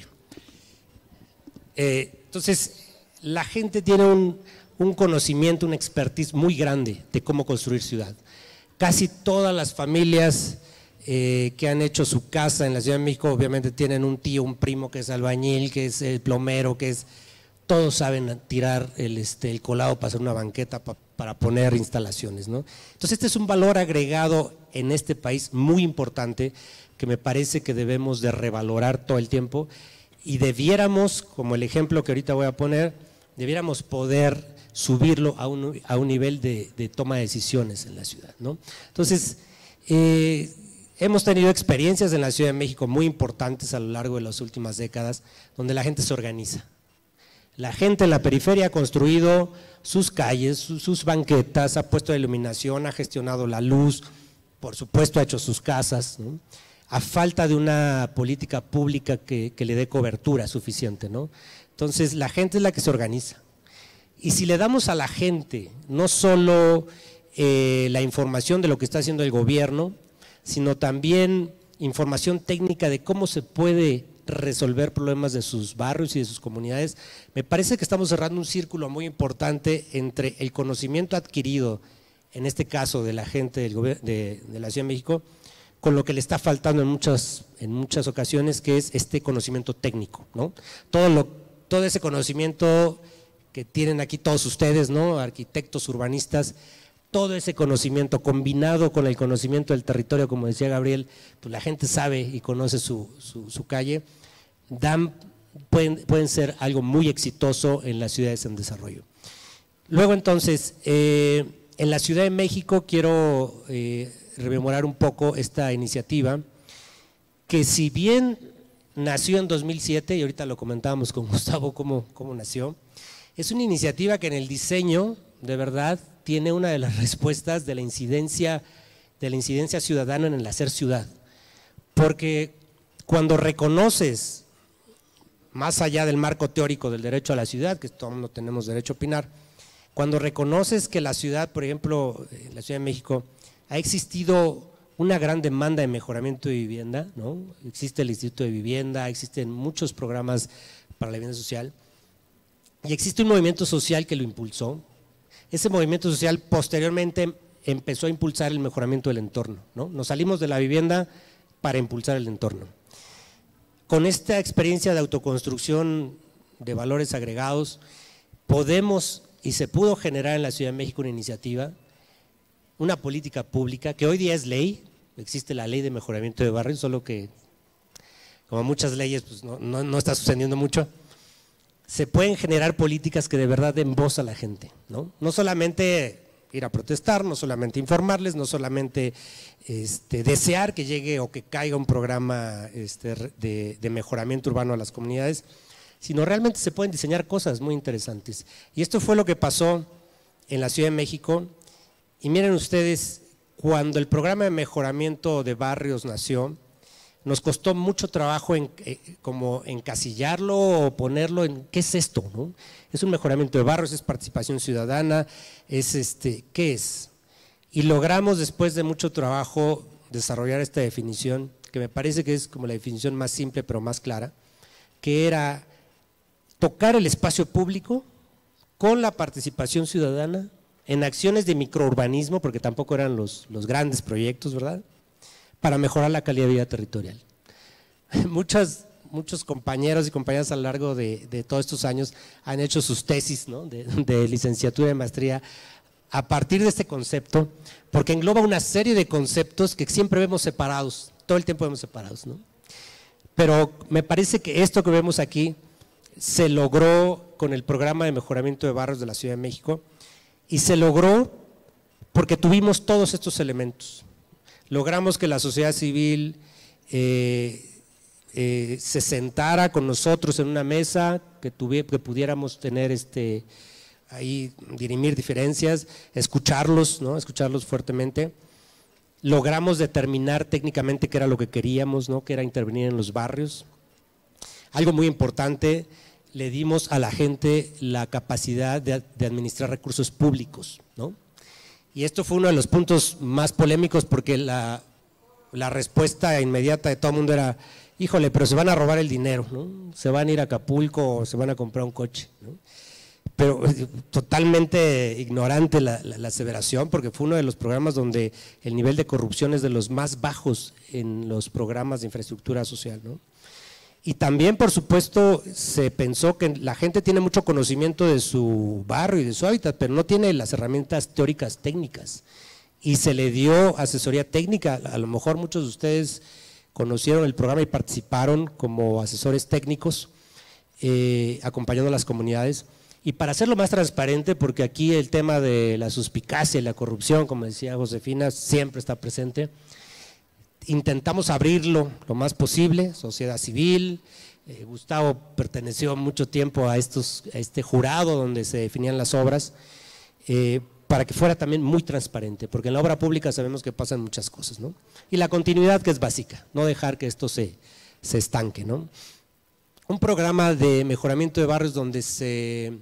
Entonces, la gente tiene un conocimiento, una expertise muy grande de cómo construir ciudad. Casi todas las familias que han hecho su casa en la Ciudad de México obviamente tienen un tío, un primo que es albañil, que es el plomero, todos saben tirar el colado para hacer una banqueta, para poner instalaciones, ¿no? Entonces este es un valor agregado en este país muy importante que me parece que debemos de revalorar todo el tiempo y debiéramos, como el ejemplo que ahorita voy a poner, debiéramos poder subirlo a un nivel de toma de decisiones en la ciudad, ¿no? Entonces, hemos tenido experiencias en la Ciudad de México muy importantes a lo largo de las últimas décadas, donde la gente se organiza. La gente en la periferia ha construido sus calles, sus banquetas, ha puesto la iluminación, ha gestionado la luz, por supuesto ha hecho sus casas, ¿no? A falta de una política pública que le dé cobertura suficiente, ¿no? Entonces, la gente es la que se organiza. Y si le damos a la gente no solo la información de lo que está haciendo el gobierno, sino también información técnica de cómo se puede resolver problemas de sus barrios y de sus comunidades, me parece que estamos cerrando un círculo muy importante entre el conocimiento adquirido, en este caso de la gente de la Ciudad de México, con lo que le está faltando en muchas ocasiones, que es este conocimiento técnico, ¿no? Todo ese conocimiento que tienen aquí todos ustedes, ¿no? Arquitectos, urbanistas, todo ese conocimiento combinado con el conocimiento del territorio, como decía Gabriel, pues la gente sabe y conoce su calle, pueden ser algo muy exitoso en las ciudades en desarrollo. Luego entonces, en la Ciudad de México quiero rememorar un poco esta iniciativa, que si bien nació en 2007, y ahorita lo comentábamos con Gustavo cómo nació, es una iniciativa que en el diseño, de verdad, tiene una de las respuestas de la incidencia ciudadana en el hacer ciudad. Porque cuando reconoces, más allá del marco teórico del derecho a la ciudad, que todos no tenemos derecho a opinar, cuando reconoces que la ciudad, por ejemplo, la Ciudad de México, ha existido una gran demanda de mejoramiento de vivienda, ¿no? Existe el Instituto de Vivienda, existen muchos programas para la vivienda social, y existe un movimiento social que lo impulsó. Ese movimiento social posteriormente empezó a impulsar el mejoramiento del entorno, ¿no? Nos salimos de la vivienda para impulsar el entorno. Con esta experiencia de autoconstrucción de valores agregados, podemos y se pudo generar en la Ciudad de México una iniciativa, una política pública que hoy día es ley. Existe la ley de mejoramiento de barrios, solo que como muchas leyes pues no está sucediendo mucho, se pueden generar políticas que de verdad den voz a la gente, ¿no? No solamente ir a protestar, no solamente informarles, no solamente desear que llegue o que caiga un programa de mejoramiento urbano a las comunidades, sino realmente se pueden diseñar cosas muy interesantes. Y esto fue lo que pasó en la Ciudad de México. Y miren ustedes, cuando el programa de mejoramiento de barrios nació, nos costó mucho trabajo como encasillarlo o ponerlo en ¿qué es esto? ¿No? Es un mejoramiento de barrios, es participación ciudadana, es ¿qué es? Y logramos después de mucho trabajo desarrollar esta definición, que me parece que es como la definición más simple pero más clara, que era tocar el espacio público con la participación ciudadana en acciones de microurbanismo, porque tampoco eran los grandes proyectos, ¿verdad?, para mejorar la calidad de vida territorial. Muchos compañeros y compañeras a lo largo de todos estos años han hecho sus tesis, ¿no?, de licenciatura y maestría a partir de este concepto, porque engloba una serie de conceptos que siempre vemos separados, todo el tiempo vemos separados, ¿no? Pero me parece que esto que vemos aquí se logró con el programa de mejoramiento de barrios de la Ciudad de México, y se logró porque tuvimos todos estos elementos. Logramos que la sociedad civil se sentara con nosotros en una mesa, que pudiéramos tener ahí dirimir diferencias, escucharlos, ¿no?, escucharlos fuertemente. Logramos determinar técnicamente qué era lo que queríamos, ¿no?, que era intervenir en los barrios. Algo muy importante, le dimos a la gente la capacidad de administrar recursos públicos, ¿no? Y esto fue uno de los puntos más polémicos, porque la respuesta inmediata de todo el mundo era, híjole, pero se van a robar el dinero, ¿no? Se van a ir a Acapulco o se van a comprar un coche, ¿no? Pero totalmente ignorante la aseveración, porque fue uno de los programas donde el nivel de corrupción es de los más bajos en los programas de infraestructura social, ¿no? Y también, por supuesto, se pensó que la gente tiene mucho conocimiento de su barrio y de su hábitat, pero no tiene las herramientas teóricas técnicas. Y se le dio asesoría técnica. A lo mejor muchos de ustedes conocieron el programa y participaron como asesores técnicos, acompañando a las comunidades. Y para hacerlo más transparente, porque aquí el tema de la suspicacia y la corrupción, como decía Josefina, siempre está presente, intentamos abrirlo lo más posible, sociedad civil. Gustavo perteneció mucho tiempo a este jurado donde se definían las obras, para que fuera también muy transparente, porque en la obra pública sabemos que pasan muchas cosas, ¿no? Y la continuidad, que es básica, no dejar que esto se estanque, ¿no? Un programa de mejoramiento de barrios donde se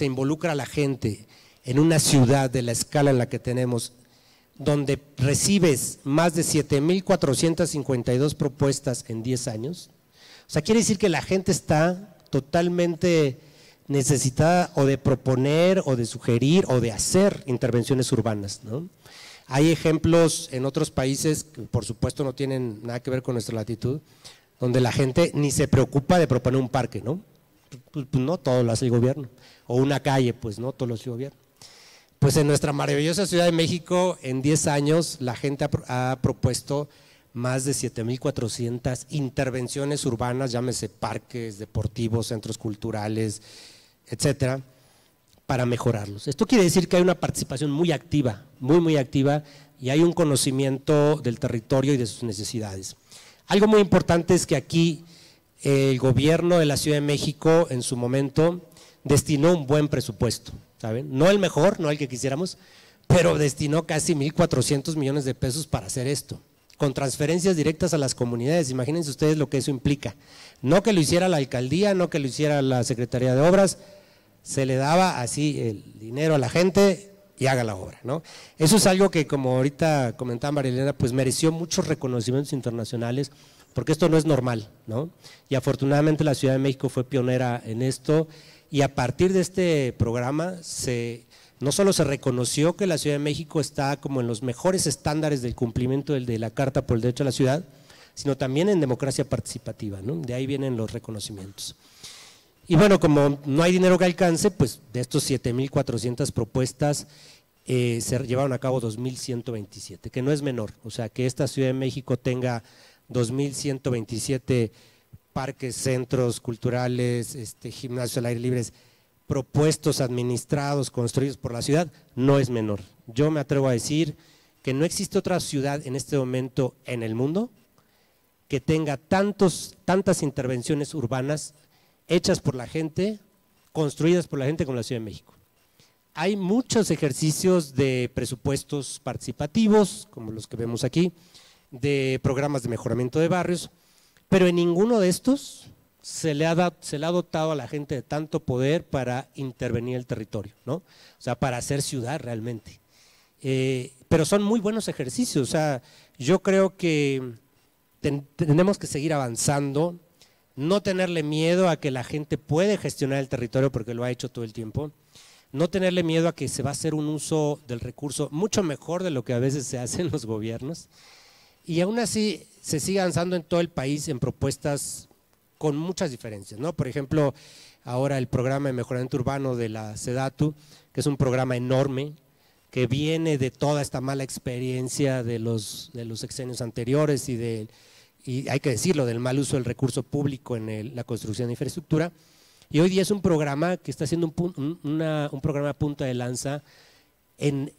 involucra a la gente en una ciudad de la escala en la que tenemos, donde recibes más de 7,452 propuestas en 10 años, o sea, quiere decir que la gente está totalmente necesitada o de proponer o de sugerir o de hacer intervenciones urbanas, ¿no? Hay ejemplos en otros países que por supuesto no tienen nada que ver con nuestra latitud, donde la gente ni se preocupa de proponer un parque, ¿no? Pues no todo lo hace el gobierno, o una calle, pues no todo lo hace el gobierno. Pues en nuestra maravillosa Ciudad de México, en 10 años, la gente ha propuesto más de 7,400 intervenciones urbanas, llámese parques, deportivos, centros culturales, etcétera, para mejorarlos. Esto quiere decir que hay una participación muy activa, muy activa, y hay un conocimiento del territorio y de sus necesidades. Algo muy importante es que aquí el gobierno de la Ciudad de México en su momento destinó un buen presupuesto, ¿saben? No el mejor, no el que quisiéramos, pero destinó casi 1,400 millones de pesos para hacer esto, con transferencias directas a las comunidades. Imagínense ustedes lo que eso implica. No que lo hiciera la alcaldía, no que lo hiciera la Secretaría de Obras, se le daba así el dinero a la gente y haga la obra, ¿no? Eso es algo que, como ahorita comentaba María Elena, pues mereció muchos reconocimientos internacionales, porque esto no es normal, ¿no? Y afortunadamente la Ciudad de México fue pionera en esto, y a partir de este programa no solo se reconoció que la Ciudad de México está como en los mejores estándares del cumplimiento de la Carta por el Derecho a la Ciudad, sino también en democracia participativa, ¿no? De ahí vienen los reconocimientos. Y bueno, como no hay dinero que alcance, pues de estos 7,400 propuestas se llevaron a cabo 2,127, que no es menor. O sea, que esta Ciudad de México tenga 2,127 parques, centros culturales, gimnasios al aire libre, propuestos, administrados, construidos por la ciudad, no es menor. Yo me atrevo a decir que no existe otra ciudad en este momento en el mundo que tenga tantas intervenciones urbanas hechas por la gente, construidas por la gente como la Ciudad de México. Hay muchos ejercicios de presupuestos participativos, como los que vemos aquí, de programas de mejoramiento de barrios, pero en ninguno de estos se le ha dotado a la gente de tanto poder para intervenir el territorio, ¿no? O sea, para hacer ciudad realmente. Pero son muy buenos ejercicios, o sea, yo creo que tenemos que seguir avanzando, no tenerle miedo a que la gente puede gestionar el territorio porque lo ha hecho todo el tiempo, no tenerle miedo a que se va a hacer un uso del recurso mucho mejor de lo que a veces se hace en los gobiernos, y aún así se sigue avanzando en todo el país en propuestas con muchas diferencias, ¿no? Por ejemplo, ahora el programa de mejoramiento urbano de la SEDATU, que es un programa enorme, que viene de toda esta mala experiencia de los sexenios anteriores y hay que decirlo, del mal uso del recurso público en la construcción de infraestructura, y hoy día es un programa que está siendo un programa a punta de lanza en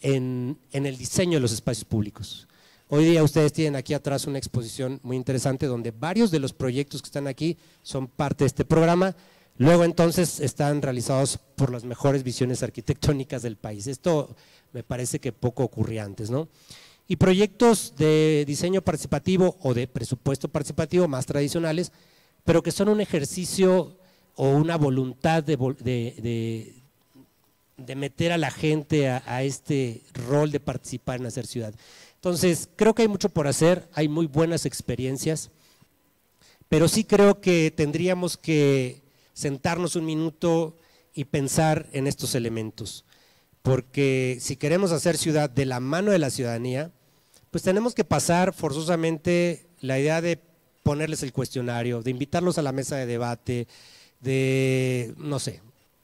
el diseño de los espacios públicos. Hoy día ustedes tienen aquí atrás una exposición muy interesante donde varios de los proyectos que están aquí son parte de este programa, luego entonces están realizados por las mejores visiones arquitectónicas del país. Esto me parece que poco ocurría antes, ¿no? Y proyectos de diseño participativo o de presupuesto participativo más tradicionales, pero que son un ejercicio o una voluntad de meter a la gente a este rol de participar en hacer ciudad. Entonces, creo que hay mucho por hacer, hay muy buenas experiencias, pero sí creo que tendríamos que sentarnos un minuto y pensar en estos elementos, porque si queremos hacer ciudad de la mano de la ciudadanía, pues tenemos que pasar forzosamente la idea de ponerles el cuestionario, de invitarlos a la mesa de debate, de, no sé,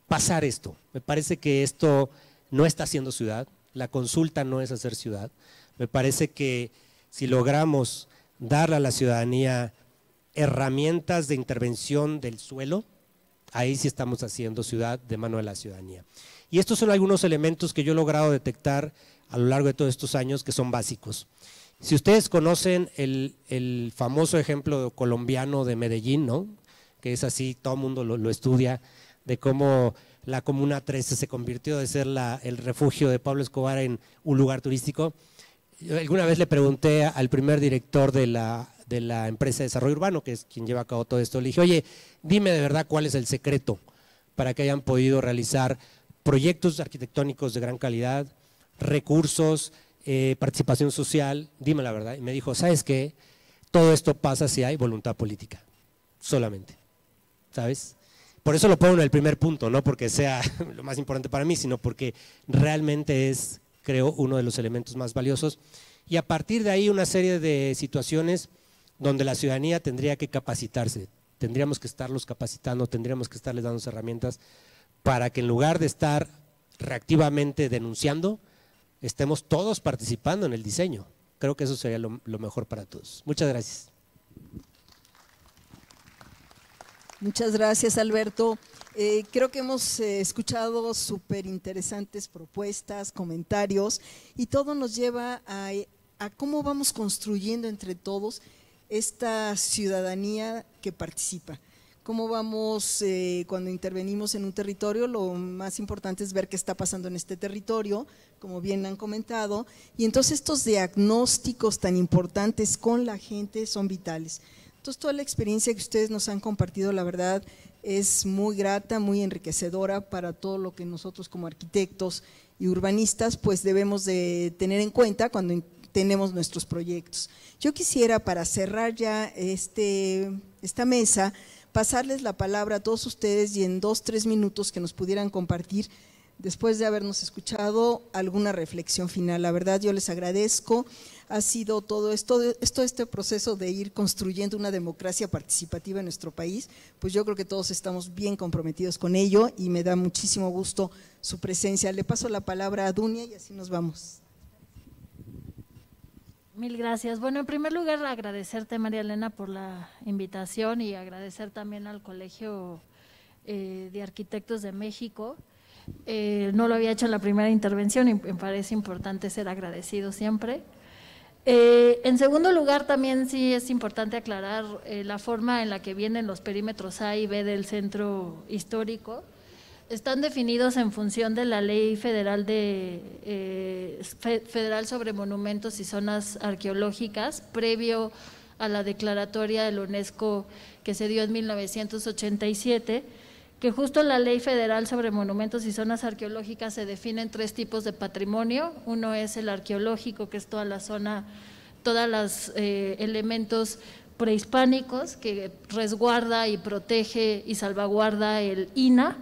pasar esto. Me parece que esto no está haciendo ciudad, la consulta no es hacer ciudad. Me parece que si logramos darle a la ciudadanía herramientas de intervención del suelo, ahí sí estamos haciendo ciudad de mano de la ciudadanía. Y estos son algunos elementos que yo he logrado detectar a lo largo de todos estos años que son básicos. Si ustedes conocen el famoso ejemplo colombiano de Medellín, ¿no? Que es así, todo el mundo lo estudia, de cómo la Comuna 13 se convirtió de ser el refugio de Pablo Escobar en un lugar turístico. Yo alguna vez le pregunté al primer director de la empresa de desarrollo urbano, que es quien lleva a cabo todo esto, le dije, oye, dime de verdad cuál es el secreto para que hayan podido realizar proyectos arquitectónicos de gran calidad, recursos, participación social, dime la verdad. Y me dijo, ¿sabes qué? Todo esto pasa si hay voluntad política, solamente, ¿sabes? Por eso lo pongo en el primer punto, no porque sea lo más importante para mí, sino porque realmente es, creo, uno de los elementos más valiosos, y a partir de ahí una serie de situaciones donde la ciudadanía tendría que capacitarse, tendríamos que estarlos capacitando, tendríamos que estarles dando herramientas para que en lugar de estar reactivamente denunciando, estemos todos participando en el diseño. Creo que eso sería lo mejor para todos. Muchas gracias. Muchas gracias, Alberto. Creo que hemos escuchado súper interesantes propuestas, comentarios, y todo nos lleva a cómo vamos construyendo entre todos esta ciudadanía que participa. Cómo vamos, cuando intervenimos en un territorio, lo más importante es ver qué está pasando en este territorio, como bien han comentado, y entonces estos diagnósticos tan importantes con la gente son vitales. Entonces, toda la experiencia que ustedes nos han compartido, la verdad, es muy grata, muy enriquecedora para todo lo que nosotros como arquitectos y urbanistas pues debemos de tener en cuenta cuando tenemos nuestros proyectos. Yo quisiera, para cerrar ya esta mesa, pasarles la palabra a todos ustedes y en 2-3 minutos que nos pudieran compartir, después de habernos escuchado, alguna reflexión final. La verdad, yo les agradezco. Ha sido todo este proceso de ir construyendo una democracia participativa en nuestro país, pues yo creo que todos estamos bien comprometidos con ello y me da muchísimo gusto su presencia. Le paso la palabra a Dunia y así nos vamos. Mil gracias. Bueno, en primer lugar, agradecerte, María Elena, por la invitación y agradecer también al Colegio de Arquitectos de México. No lo había hecho en la primera intervención y me parece importante ser agradecido siempre. En segundo lugar, también sí es importante aclarar la forma en la que vienen los perímetros A y B del centro histórico. Están definidos en función de la Ley Federal Federal sobre Monumentos y Zonas Arqueológicas, previo a la declaratoria de la UNESCO que se dio en 1987, que justo la Ley Federal sobre Monumentos y Zonas Arqueológicas se definen 3 tipos de patrimonio. Uno es el arqueológico, que es toda la zona, todos los elementos prehispánicos que resguarda y protege y salvaguarda el INAH.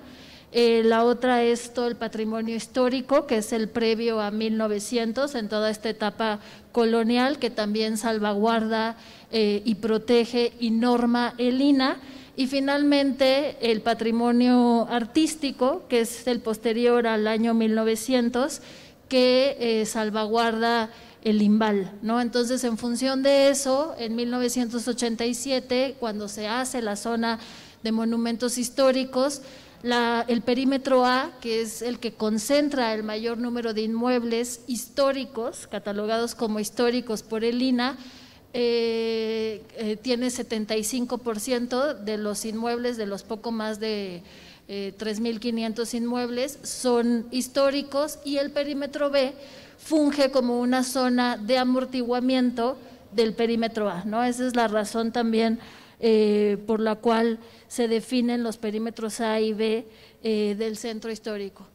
La otra es todo el patrimonio histórico, que es el previo a 1900, en toda esta etapa colonial, que también salvaguarda y protege y norma el INAH. Y finalmente el patrimonio artístico, que es el posterior al año 1900, que salvaguarda el INVAL, ¿no? Entonces, en función de eso, en 1987, cuando se hace la zona de monumentos históricos, el perímetro A, que es el que concentra el mayor número de inmuebles históricos, catalogados como históricos por el INAH, tiene 75% de los inmuebles, de los poco más de 3.500 inmuebles, son históricos, y el perímetro B funge como una zona de amortiguamiento del perímetro A, ¿no? Esa es la razón también por la cual se definen los perímetros A y B del centro histórico.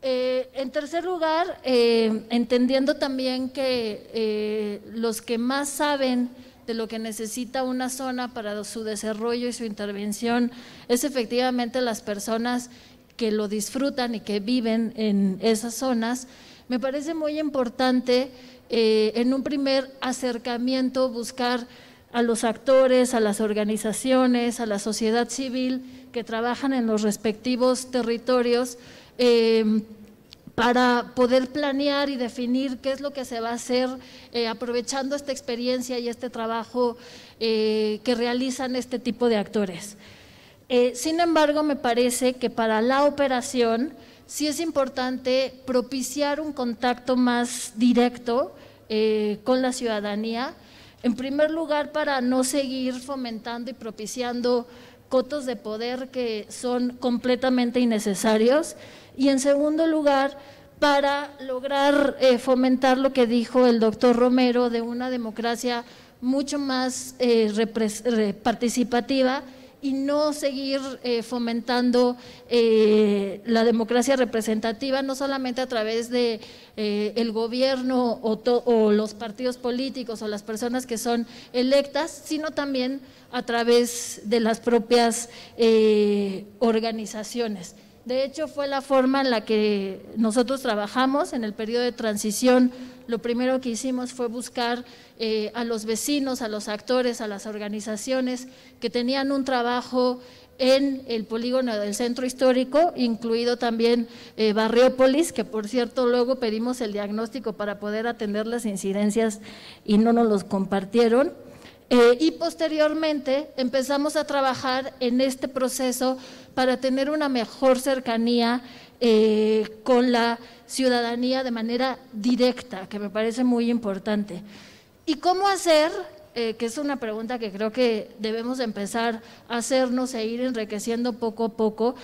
En tercer lugar, entendiendo también que los que más saben de lo que necesita una zona para su desarrollo y su intervención es efectivamente las personas que lo disfrutan y que viven en esas zonas, me parece muy importante en un primer acercamiento buscar a los actores, a las organizaciones, a la sociedad civil que trabajan en los respectivos territorios para poder planear y definir qué es lo que se va a hacer aprovechando esta experiencia y este trabajo que realizan este tipo de actores. Sin embargo, me parece que para la operación sí es importante propiciar un contacto más directo con la ciudadanía. En primer lugar, para no seguir fomentando y propiciando cotos de poder que son completamente innecesarios, y en segundo lugar, para lograr fomentar lo que dijo el doctor Romero de una democracia mucho más participativa y no seguir fomentando la democracia representativa, no solamente a través de el gobierno o los partidos políticos o las personas que son electas, sino también a través de las propias organizaciones. De hecho, fue la forma en la que nosotros trabajamos en el periodo de transición. Lo primero que hicimos fue buscar a los vecinos, a los actores, a las organizaciones que tenían un trabajo en el polígono del centro histórico, incluido también Barriópolis, que por cierto luego pedimos el diagnóstico para poder atender las incidencias y no nos los compartieron. Y posteriormente empezamos a trabajar en este proceso para tener una mejor cercanía con la ciudadanía de manera directa, que me parece muy importante. ¿Y cómo hacer? Que es una pregunta que creo que debemos empezar a hacernos e ir enriqueciendo poco a poco,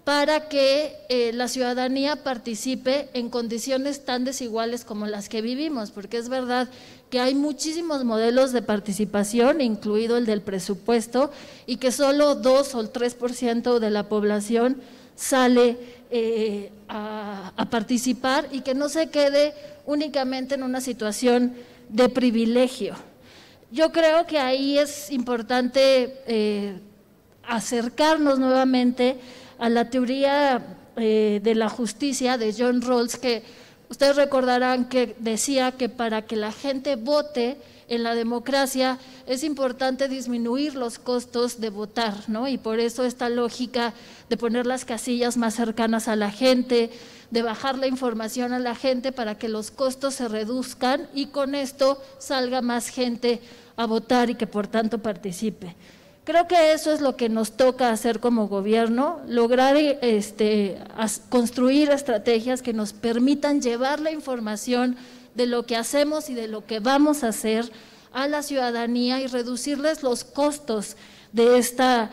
para que la ciudadanía participe en condiciones tan desiguales como las que vivimos, porque es verdad que hay muchísimos modelos de participación, incluido el del presupuesto, y que solo 2 o el 3% de la población sale a participar y que no se quede únicamente en una situación de privilegio. Yo creo que ahí es importante acercarnos nuevamente a la teoría de la justicia de John Rawls, que ustedes recordarán que decía que para que la gente vote en la democracia es importante disminuir los costos de votar, ¿no? Y por eso esta lógica de poner las casillas más cercanas a la gente, de bajar la información a la gente para que los costos se reduzcan y con esto salga más gente a votar y que por tanto participe. Creo que eso es lo que nos toca hacer como gobierno, lograr construir estrategias que nos permitan llevar la información de lo que hacemos y de lo que vamos a hacer a la ciudadanía y reducirles los costos de esta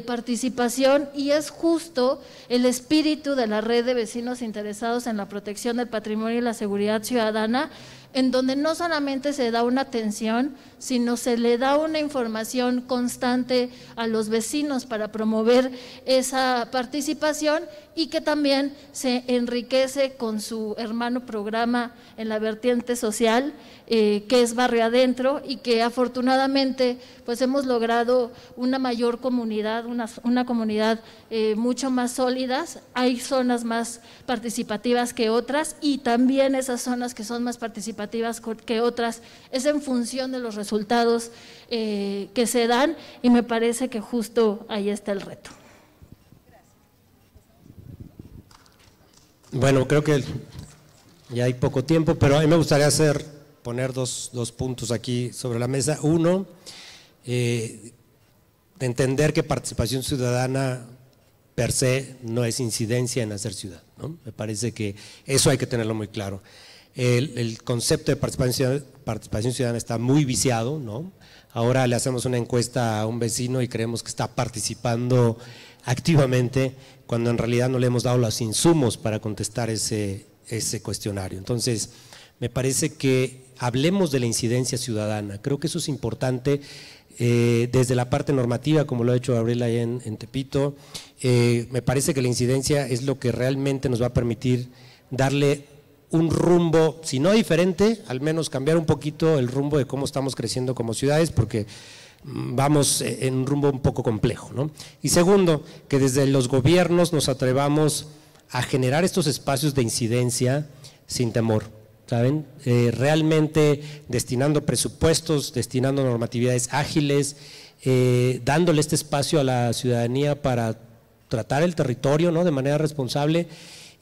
participación, y es justo el espíritu de la red de vecinos interesados en la protección del patrimonio y la seguridad ciudadana, en donde no solamente se da una atención, sino se le da una información constante a los vecinos para promover esa participación y que también se enriquece con su hermano programa en la vertiente social, que es Barrio Adentro, y que afortunadamente pues hemos logrado una mayor comunidad, una comunidad mucho más sólidas. Hay zonas más participativas que otras y también esas zonas que son más participativas que otras es en función de los resultados que se dan, y me parece que justo ahí está el reto. Bueno, creo que ya hay poco tiempo, pero a mí me gustaría poner dos puntos aquí sobre la mesa. Uno, de entender que participación ciudadana per se no es incidencia en hacer ciudad, ¿no? Me parece que eso hay que tenerlo muy claro. El concepto de participación ciudadana está muy viciado, ¿no? Ahora le hacemos una encuesta a un vecino y creemos que está participando activamente, cuando en realidad no le hemos dado los insumos para contestar ese cuestionario. Entonces, me parece que hablemos de la incidencia ciudadana. Creo que eso es importante desde la parte normativa, como lo ha hecho Gabriela ahí en Tepito. Me parece que la incidencia es lo que realmente nos va a permitir darle un rumbo, si no diferente, al menos cambiar un poquito el rumbo de cómo estamos creciendo como ciudades, porque vamos en un rumbo un poco complejo, ¿no? Y segundo, que desde los gobiernos nos atrevamos a generar estos espacios de incidencia sin temor, ¿saben? Realmente destinando presupuestos, destinando normatividades ágiles, dándole este espacio a la ciudadanía para tratar el territorio, ¿no?, de manera responsable,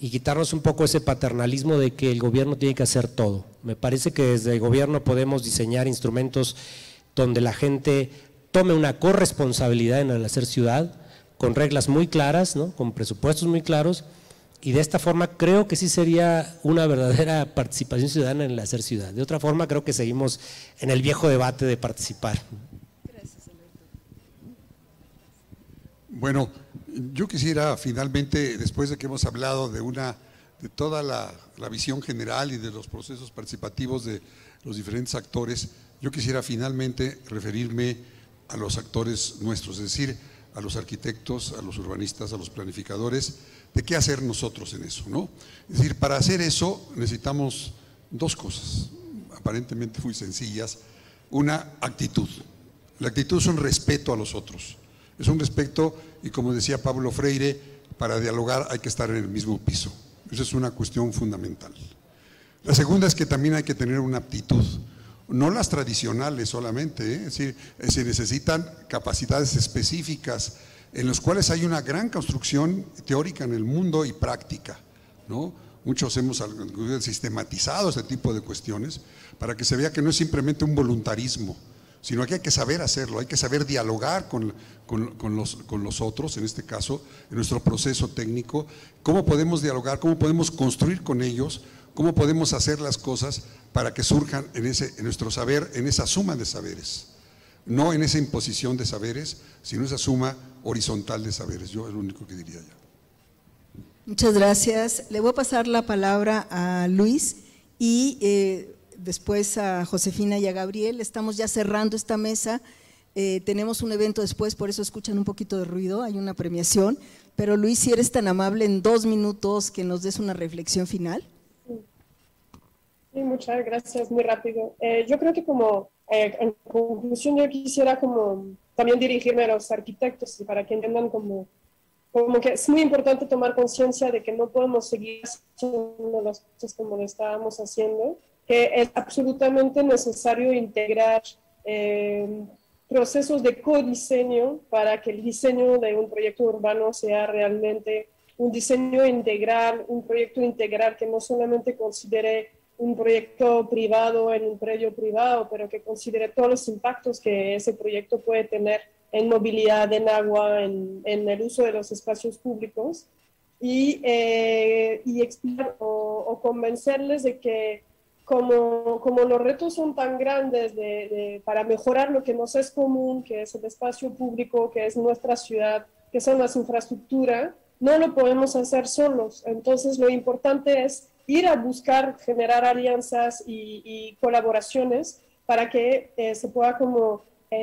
y quitarnos un poco ese paternalismo de que el gobierno tiene que hacer todo. Me parece que desde el gobierno podemos diseñar instrumentos donde la gente tome una corresponsabilidad en el hacer ciudad, con reglas muy claras, ¿no?, con presupuestos muy claros, y de esta forma creo que sí sería una verdadera participación ciudadana en el hacer ciudad. De otra forma creo que seguimos en el viejo debate de participar. Gracias, Alberto. Bueno, yo quisiera finalmente, después de que hemos hablado de toda la visión general y de los procesos participativos de los diferentes actores, yo quisiera finalmente referirme a los actores nuestros, es decir, a los arquitectos, a los urbanistas, a los planificadores, de qué hacer nosotros en eso, ¿no? Es decir, para hacer eso necesitamos dos cosas, aparentemente muy sencillas. Una, actitud. La actitud es un respeto a los otros, es un respeto, y como decía Pablo Freire, para dialogar hay que estar en el mismo piso. Esa es una cuestión fundamental. La segunda es que también hay que tener una aptitud, no las tradicionales solamente, es decir, se necesitan capacidades específicas en las cuales hay una gran construcción teórica en el mundo y práctica, ¿no? Muchos hemos sistematizado este tipo de cuestiones para que se vea que no es simplemente un voluntarismo, sino que hay que saber hacerlo, hay que saber dialogar con los otros, en este caso, en nuestro proceso técnico, cómo podemos dialogar, cómo podemos construir con ellos, cómo podemos hacer las cosas para que surjan en nuestro saber, en esa suma de saberes, no en esa imposición de saberes, sino esa suma horizontal de saberes. Yo es lo único que diría ya. Muchas gracias. Le voy a pasar la palabra a Luis y después a Josefina y a Gabriel. Estamos ya cerrando esta mesa, tenemos un evento después, por eso escuchan un poquito de ruido, hay una premiación, pero Luis, si eres tan amable en 2 minutos que nos des una reflexión final. Sí, muchas gracias, muy rápido. Yo creo que como en conclusión yo quisiera como también dirigirme a los arquitectos y para que entiendan como que es muy importante tomar conciencia de que no podemos seguir haciendo las cosas como lo estábamos haciendo, que es absolutamente necesario integrar procesos de codiseño para que el diseño de un proyecto urbano sea realmente un diseño integral, un proyecto integral que no solamente considere un proyecto privado en un predio privado, pero que considere todos los impactos que ese proyecto puede tener en movilidad, en agua, en el uso de los espacios públicos, y explicar o convencerles de que como los retos son tan grandes para mejorar lo que nos es común, que es el espacio público, que es nuestra ciudad, que son las infraestructuras, no lo podemos hacer solos. Entonces lo importante es ir a buscar, generar alianzas y colaboraciones para que se pueda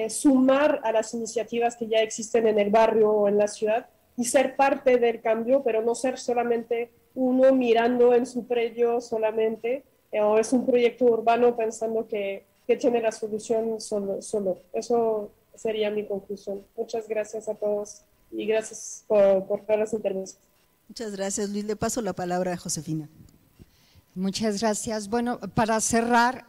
sumar a las iniciativas que ya existen en el barrio o en la ciudad y ser parte del cambio, pero no ser solamente uno mirando en su predio solamente, o es un proyecto urbano pensando que tiene la solución solo. Eso sería mi conclusión. Muchas gracias a todos y gracias por todas las intervenciones. Muchas gracias, Luis. Le paso la palabra a Josefina. Muchas gracias. Bueno, para cerrar,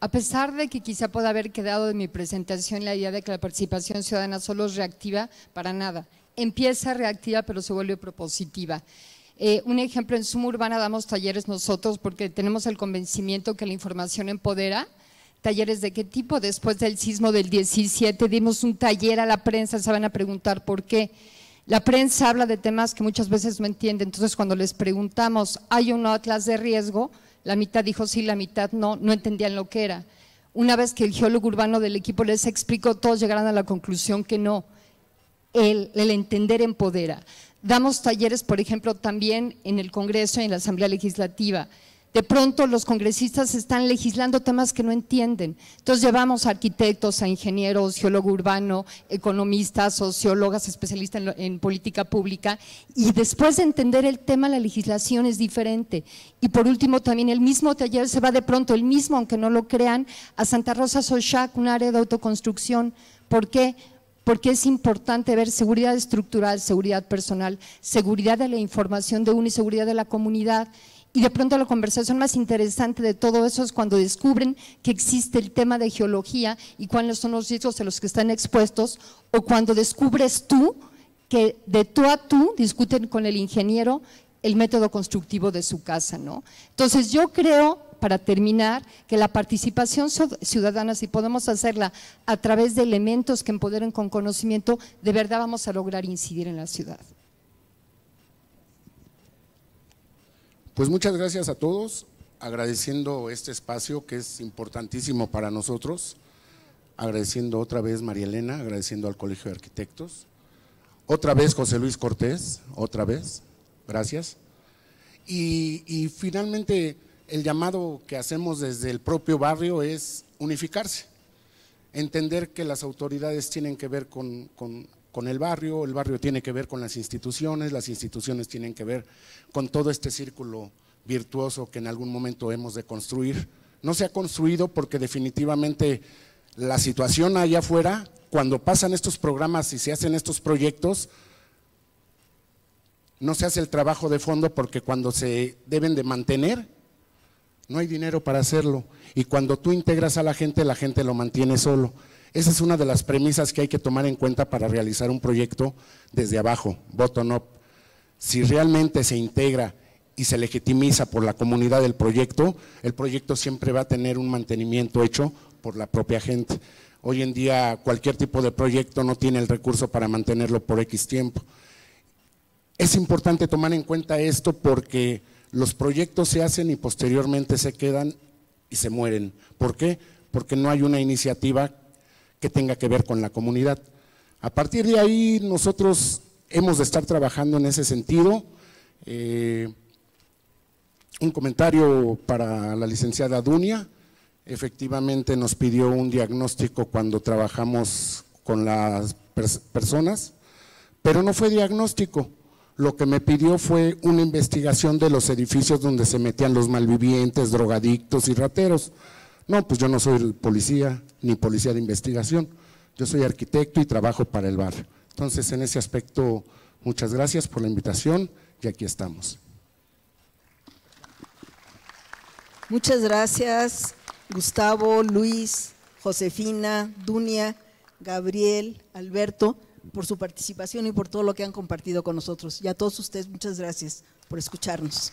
a pesar de que quizá pueda haber quedado de mi presentación la idea de que la participación ciudadana solo es reactiva, para nada. Empieza reactiva, pero se vuelve propositiva. Un ejemplo, en Suma Urbana damos talleres nosotros porque tenemos el convencimiento que la información empodera. ¿Talleres de qué tipo? Después del sismo del 17 dimos un taller a la prensa, se van a preguntar por qué. La prensa habla de temas que muchas veces no entiende, entonces cuando les preguntamos, ¿hay un atlas de riesgo? La mitad dijo sí, la mitad no entendían lo que era. Una vez que el geólogo urbano del equipo les explicó, todos llegaron a la conclusión que no, el entender empodera. Damos talleres, por ejemplo, también en el Congreso y en la Asamblea Legislativa. De pronto los congresistas están legislando temas que no entienden. Entonces llevamos a arquitectos, a ingenieros, geólogo urbano, economistas, sociólogas, especialistas en política pública, y después de entender el tema, la legislación es diferente. Y por último también el mismo taller se va de pronto, el mismo, aunque no lo crean, a Santa Rosa Xochac, un área de autoconstrucción. ¿Por qué? Porque es importante ver seguridad estructural, seguridad personal, seguridad de la información de uno y seguridad de la comunidad. Y de pronto la conversación más interesante de todo eso es cuando descubren que existe el tema de geología y cuáles son los riesgos a los que están expuestos, o cuando descubres tú que de tú a tú discuten con el ingeniero el método constructivo de su casa, ¿no? Entonces yo creo, para terminar, que la participación ciudadana, si podemos hacerla a través de elementos que empoderen con conocimiento, de verdad vamos a lograr incidir en la ciudad. Pues muchas gracias a todos, agradeciendo este espacio que es importantísimo para nosotros, agradeciendo otra vez María Elena, agradeciendo al Colegio de Arquitectos, otra vez José Luis Cortés, otra vez, gracias. Y finalmente el llamado que hacemos desde el propio barrio es unificarse, entender que las autoridades tienen que ver con el barrio tiene que ver con las instituciones tienen que ver con todo este círculo virtuoso que en algún momento hemos de construir. No se ha construido porque definitivamente la situación allá afuera, cuando pasan estos programas y se hacen estos proyectos, no se hace el trabajo de fondo, porque cuando se deben de mantener, no hay dinero para hacerlo, y cuando tú integras a la gente lo mantiene solo. Esa es una de las premisas que hay que tomar en cuenta para realizar un proyecto desde abajo, bottom up. Si realmente se integra y se legitimiza por la comunidad el proyecto siempre va a tener un mantenimiento hecho por la propia gente. Hoy en día cualquier tipo de proyecto no tiene el recurso para mantenerlo por X tiempo. Es importante tomar en cuenta esto porque los proyectos se hacen y posteriormente se quedan y se mueren. ¿Por qué? Porque no hay una iniciativa que tenga que ver con la comunidad. A partir de ahí nosotros hemos de estar trabajando en ese sentido. Un comentario para la licenciada Dunia. Efectivamente nos pidió un diagnóstico cuando trabajamos con las personas, pero no fue diagnóstico. Lo que me pidió fue una investigación de los edificios donde se metían los malvivientes, drogadictos y rateros. No, pues yo no soy policía, ni policía de investigación, yo soy arquitecto y trabajo para el barrio. Entonces, en ese aspecto, muchas gracias por la invitación y aquí estamos. Muchas gracias, Gustavo, Luis, Josefina, Dunia, Gabriel, Alberto, por su participación y por todo lo que han compartido con nosotros. Y a todos ustedes, muchas gracias por escucharnos.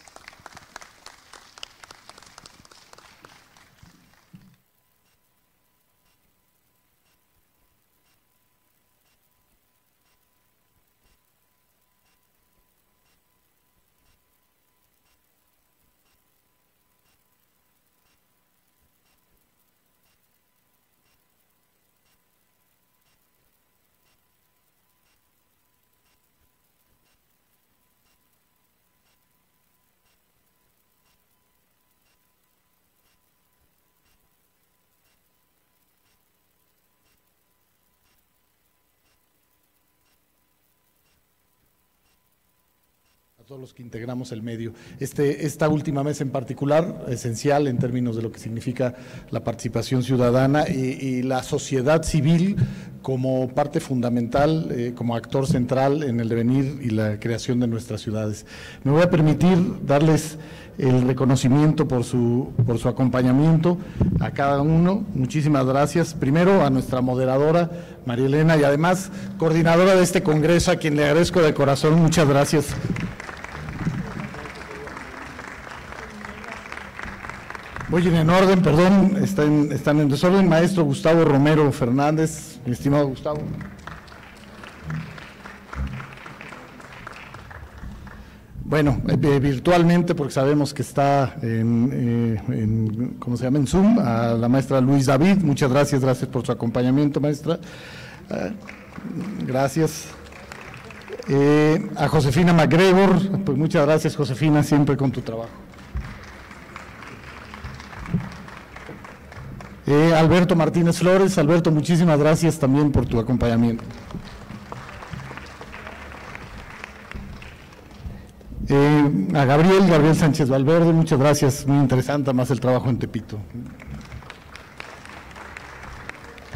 Todos los que integramos el medio. Esta última mesa en particular, esencial en términos de lo que significa la participación ciudadana y la sociedad civil como parte fundamental, como actor central en el devenir y la creación de nuestras ciudades. Me voy a permitir darles el reconocimiento por su acompañamiento a cada uno. Muchísimas gracias. Primero a nuestra moderadora, María Elena, y además coordinadora de este congreso, a quien le agradezco de corazón. Muchas gracias. Voy en orden, perdón, están en desorden. Maestro Gustavo Romero Fernández, mi estimado Gustavo. Bueno, virtualmente, porque sabemos que está ¿cómo se llama? En Zoom, a la maestra Luis David. Muchas gracias por su acompañamiento, maestra. Gracias. A Josefina MacGregor, pues muchas gracias, Josefina, siempre con tu trabajo. Alberto Martínez Flores. Alberto, muchísimas gracias también por tu acompañamiento. A Gabriel Sánchez Valverde, muchas gracias, muy interesante más el trabajo en Tepito.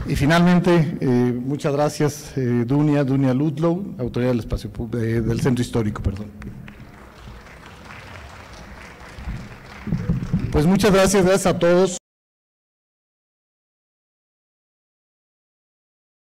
Y finalmente, muchas gracias, Dunia Ludlow, autoridad del espacio del Centro Histórico, perdón. Pues muchas gracias a todos.